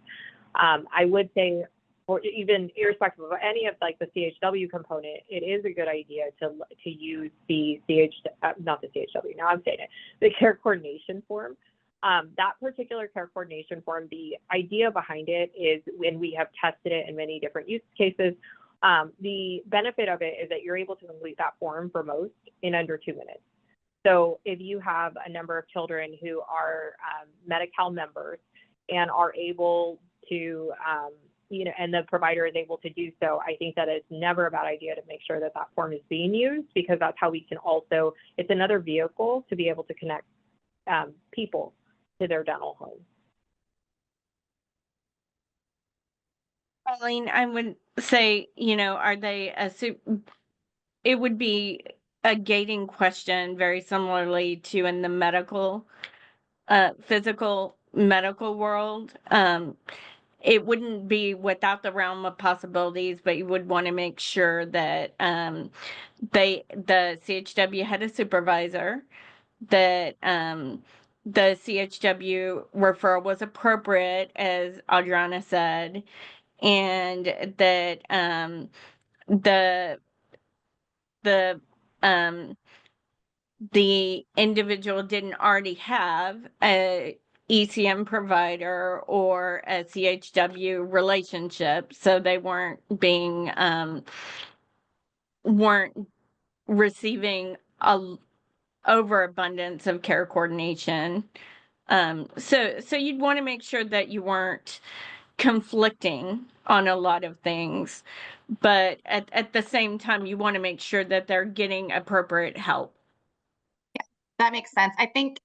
I would say, or even irrespective of any of the CHW component, it is a good idea to use the the care coordination form. That particular care coordination form, the idea behind it is, when we have tested it in many different use cases, the benefit of it is that you're able to complete that form for most in under 2 minutes. So if you have a number of children who are Medi-Cal members and are able to, and the provider is able to do so, I think that it's never a bad idea to make sure that that form is being used, because that's how we can also, it's another vehicle to be able to connect people to their dental home. Pauline, I would say, are they it would be a gating question, very similarly to in the medical, physical medical world. It wouldn't be without the realm of possibilities, but you would want to make sure that the CHW had a supervisor, that the CHW referral was appropriate, as Adriana said, and that the individual didn't already have a ECM provider or a CHW relationship, so they weren't receiving a overabundance of care coordination. So you'd want to make sure that you weren't conflicting on a lot of things, but at the same time, you want to make sure that they're getting appropriate help. Yeah, that makes sense. I think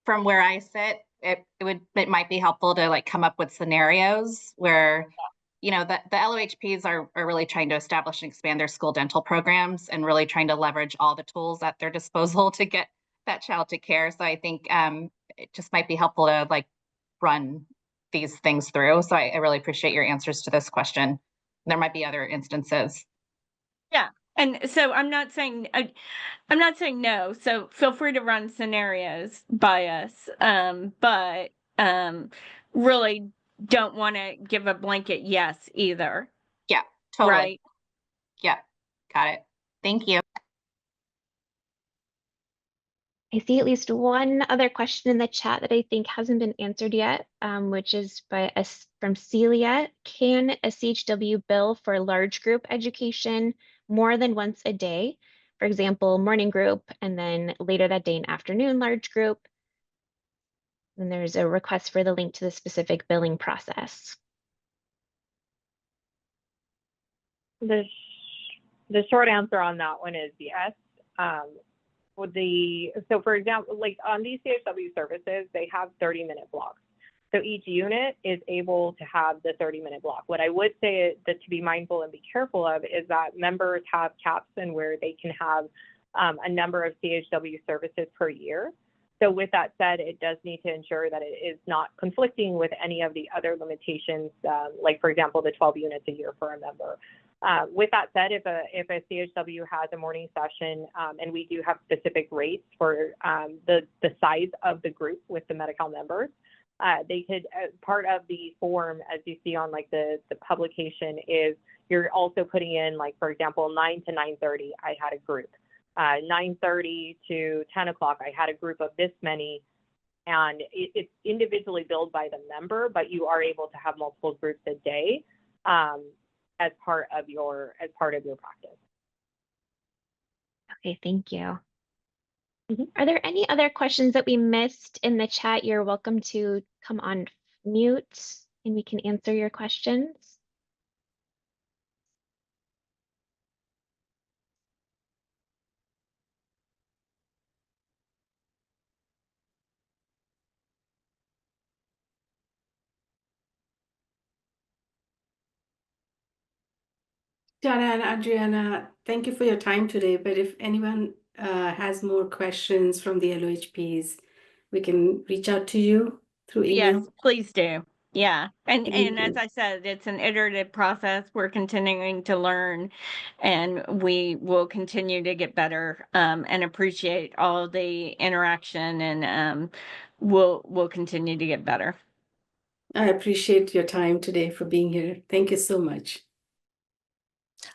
from where I sit, it might be helpful to like come up with scenarios where, the LOHPs are really trying to establish and expand their school dental programs and really trying to leverage all the tools at their disposal to get that child to care. So I think it just might be helpful to like run these things through. So I really appreciate your answers to this question. There might be other instances. Yeah. And so I'm not saying no. So feel free to run scenarios by us. But really don't want to give a blanket yes either. Yeah, totally. Right. Yeah, got it. Thank you. I see at least one other question in the chat that I think hasn't been answered yet, which is from Celia. Can a CHW bill for large group education more than once a day? For example, morning group, and then later that day, an afternoon large group. And there's a request for the link to the specific billing process. The short answer on that one is yes. So for example, like on these CHW services, they have 30-minute blocks. So each unit is able to have the 30-minute block. What I would say that to be mindful and be careful of is that members have caps in where they can have a number of CHW services per year. So with that said, it does need to ensure that it is not conflicting with any of the other limitations, like for example, the 12 units a year for a member. With that said, if a CHW has a morning session, and we do have specific rates for the size of the group with the Medi-Cal members, they could, part of the form, as you see on like the publication, is you're also putting in, like, for example, 9 to 9:30, I had a group. 9:30 to 10 o'clock, I had a group of this many, and it's individually billed by the member, but you are able to have multiple groups a day as part of your practice. Okay, thank you. Are there any other questions that we missed in the chat? You're welcome to come on mute and we can answer your questions. Donna and Adriana, thank you for your time today. But if anyone has more questions from the LOHPs, we can reach out to you through email. Yes, please do. Yeah. And Thank as you. I said, it's an iterative process. We're continuing to learn, and we will continue to get better, and appreciate all the interaction, and we'll continue to get better. I appreciate your time today for being here. Thank you so much.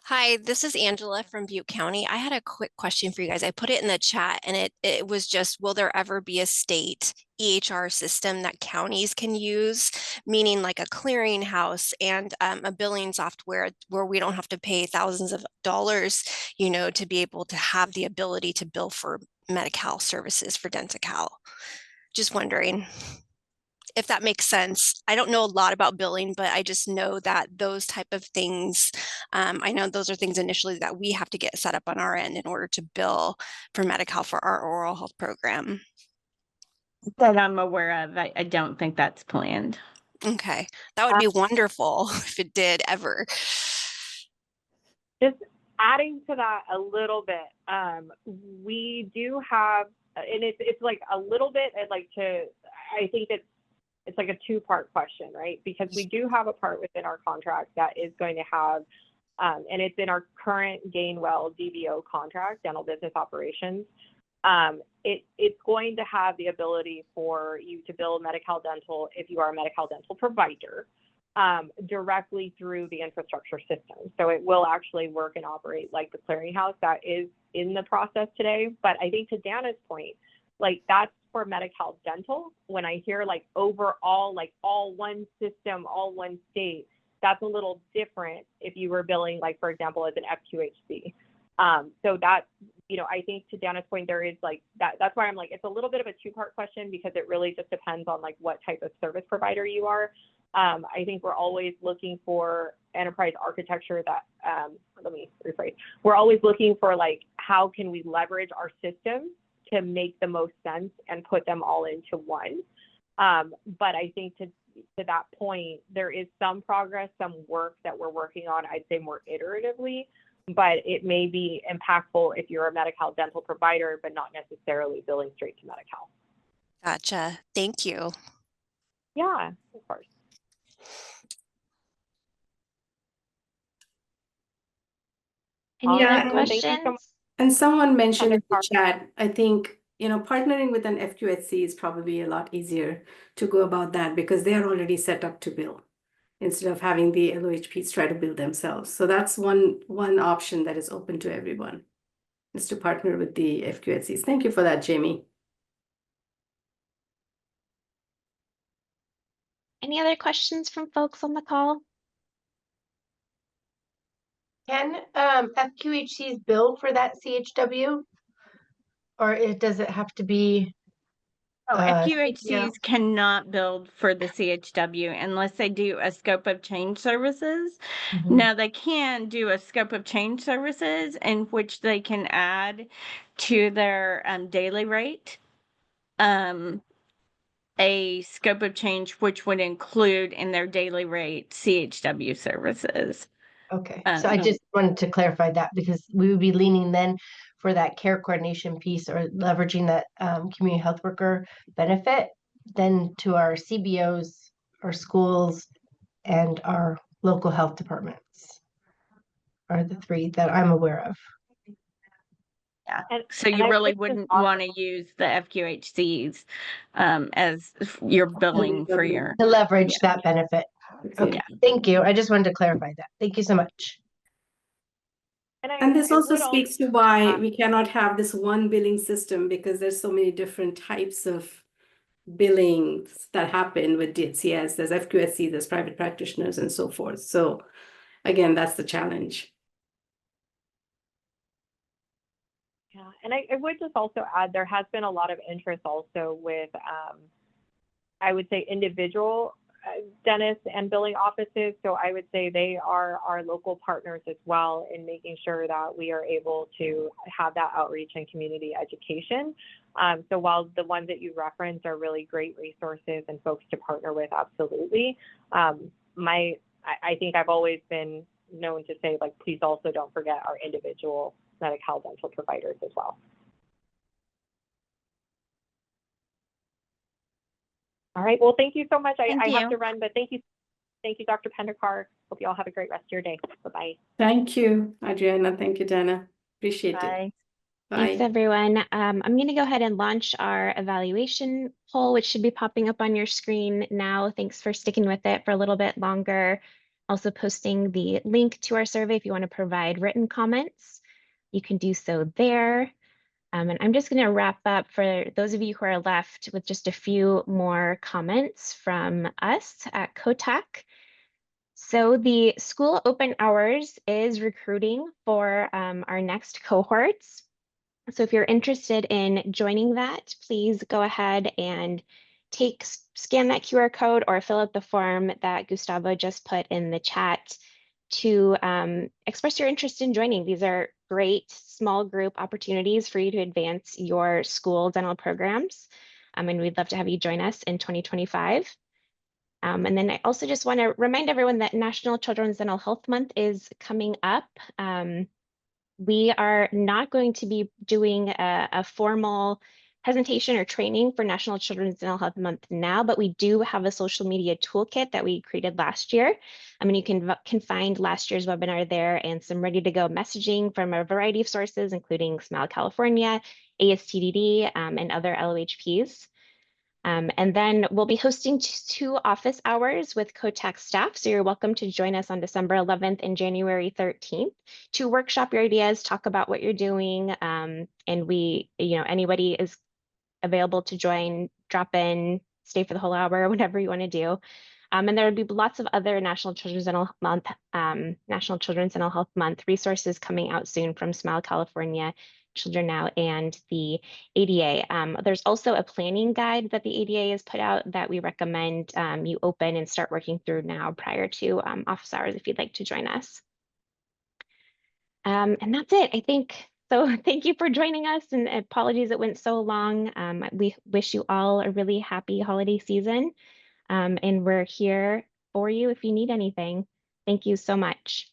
Hi, this is Angela from Butte County. I had a quick question for you guys. I put it in the chat and it was just, will there ever be a state EHR system that counties can use, meaning like a clearinghouse and a billing software where we don't have to pay thousands of dollars, to be able to have the ability to bill for Medi-Cal services for Denti-Cal? Just wondering if that makes sense. I don't know a lot about billing, but I just know that those type of things, I know those are things initially that we have to get set up on our end in order to bill for Medi-Cal for our oral health program. That I'm aware of. I don't think that's planned. Okay, that would be wonderful if it did ever. Just adding to that a little bit, we do have, and it's like a little bit, I think it's like a two-part question, right? Because we do have a part within our contract that is going to have, and it's in our current Gainwell DBO contract, dental business operations. It's going to have the ability for you to bill Medi-Cal Dental if you are a Medi-Cal Dental provider directly through the infrastructure system. So it will actually work and operate like the clearinghouse that is in the process today. But I think to Dana's point, like that's for Medi-Cal Dental. When I hear like overall, like all one system, all one state, that's a little different if you were billing, like for example, as an FQHC. So that, I think to Dana's point, there is like that. That's why I'm like, it's a little bit of a two-part question because it really just depends on like what type of service provider you are. I think we're always looking for enterprise architecture that, let me rephrase. We're always looking for like, how can we leverage our systems to make the most sense and put them all into one. But I think to that point, there is some progress, some work that we're working on, I'd say more iteratively, but it may be impactful if you're a Medi-Cal Dental provider, but not necessarily billing straight to Medi-Cal. Gotcha. Thank you. Yeah, of course. Any other And questions? And someone mentioned in the chat, I think, partnering with an FQHC is probably a lot easier to go about that because they are already set up to bill instead of having the LOHPs try to bill themselves. So that's one option that is open to everyone, is to partner with the FQHCs. Thank you for that, Jamie. Any other questions from folks on the call? Can FQHCs bill for that CHW? Or does it have to be? FQHCs cannot build for the CHW unless they do a scope of change services. Mm-hmm. Now they can do a scope of change services in which they can add to their daily rate a scope of change which would include in their daily rate CHW services. Okay, so I just wanted to clarify that because we would be leaning then for that care coordination piece or leveraging that community health worker benefit then to our CBOs, our schools, and our local health departments are the three that I'm aware of. Yeah, so you really wouldn't want to use the FQHCs as your billing for your to leverage that benefit. Okay, thank you. I just wanted to clarify that. Thank you so much. And this also speaks to why we cannot have this one billing system because there's so many different types of billings that happen with DHCS. There's FQSC, there's private practitioners and so forth. So again, that's the challenge. Yeah, and I would just also add, there has been a lot of interest also with, I would say, individual dentists and billing offices. So I would say they are our local partners as well in making sure that we are able to have that outreach and community education. So while the ones that you referenced are really great resources and folks to partner with, absolutely. I think I've always been known to say, like, please also don't forget our individual Medi-Cal dental providers as well. All right. Well, thank you so much. I have to run, but thank you, Dr. Pendekar. Hope you all have a great rest of your day. Bye-bye. Thank you, Adriana. Thank you, Dana. Appreciate it. Bye. Thanks, everyone. I'm going to go ahead and launch our evaluation poll, which should be popping up on your screen now. Thanks for sticking with it for a little bit longer. also posting the link to our survey if you want to provide written comments. You can do so there. And I'm just going to wrap up for those of you who are left with just a few more comments from us at COHTAC. So the school open hours is recruiting for our next cohorts. So if you're interested in joining that, please go ahead and scan that QR code or fill out the form that Gustavo just put in the chat to express your interest in joining. These are great small group opportunities for you to advance your school dental programs. And we'd love to have you join us in 2025. And then I also just want to remind everyone that National Children's Dental Health Month is coming up. We are not going to be doing a formal presentation or training for National Children's Dental Health Month now, but we do have a social media toolkit that we created last year. I mean, you can find last year's webinar there and some ready to go messaging from a variety of sources, including Smile California, ASTDD, and other LOHPs. And then we'll be hosting 2 office hours with COHTAC staff. So you're welcome to join us on December 11th and January 13th to workshop your ideas, talk about what you're doing. And anybody is available to join, drop in, stay for the whole hour, whatever you want to do. And there will be lots of other National Children's Dental Health Month resources coming out soon from Smile California, Children Now, and the ADA. There's also a planning guide that the ADA has put out that we recommend you open and start working through now prior to office hours if you'd like to join us. And that's it, I think. So thank you for joining us, and apologies it went so long. We wish you all a really happy holiday season, and we're here for you if you need anything. Thank you so much.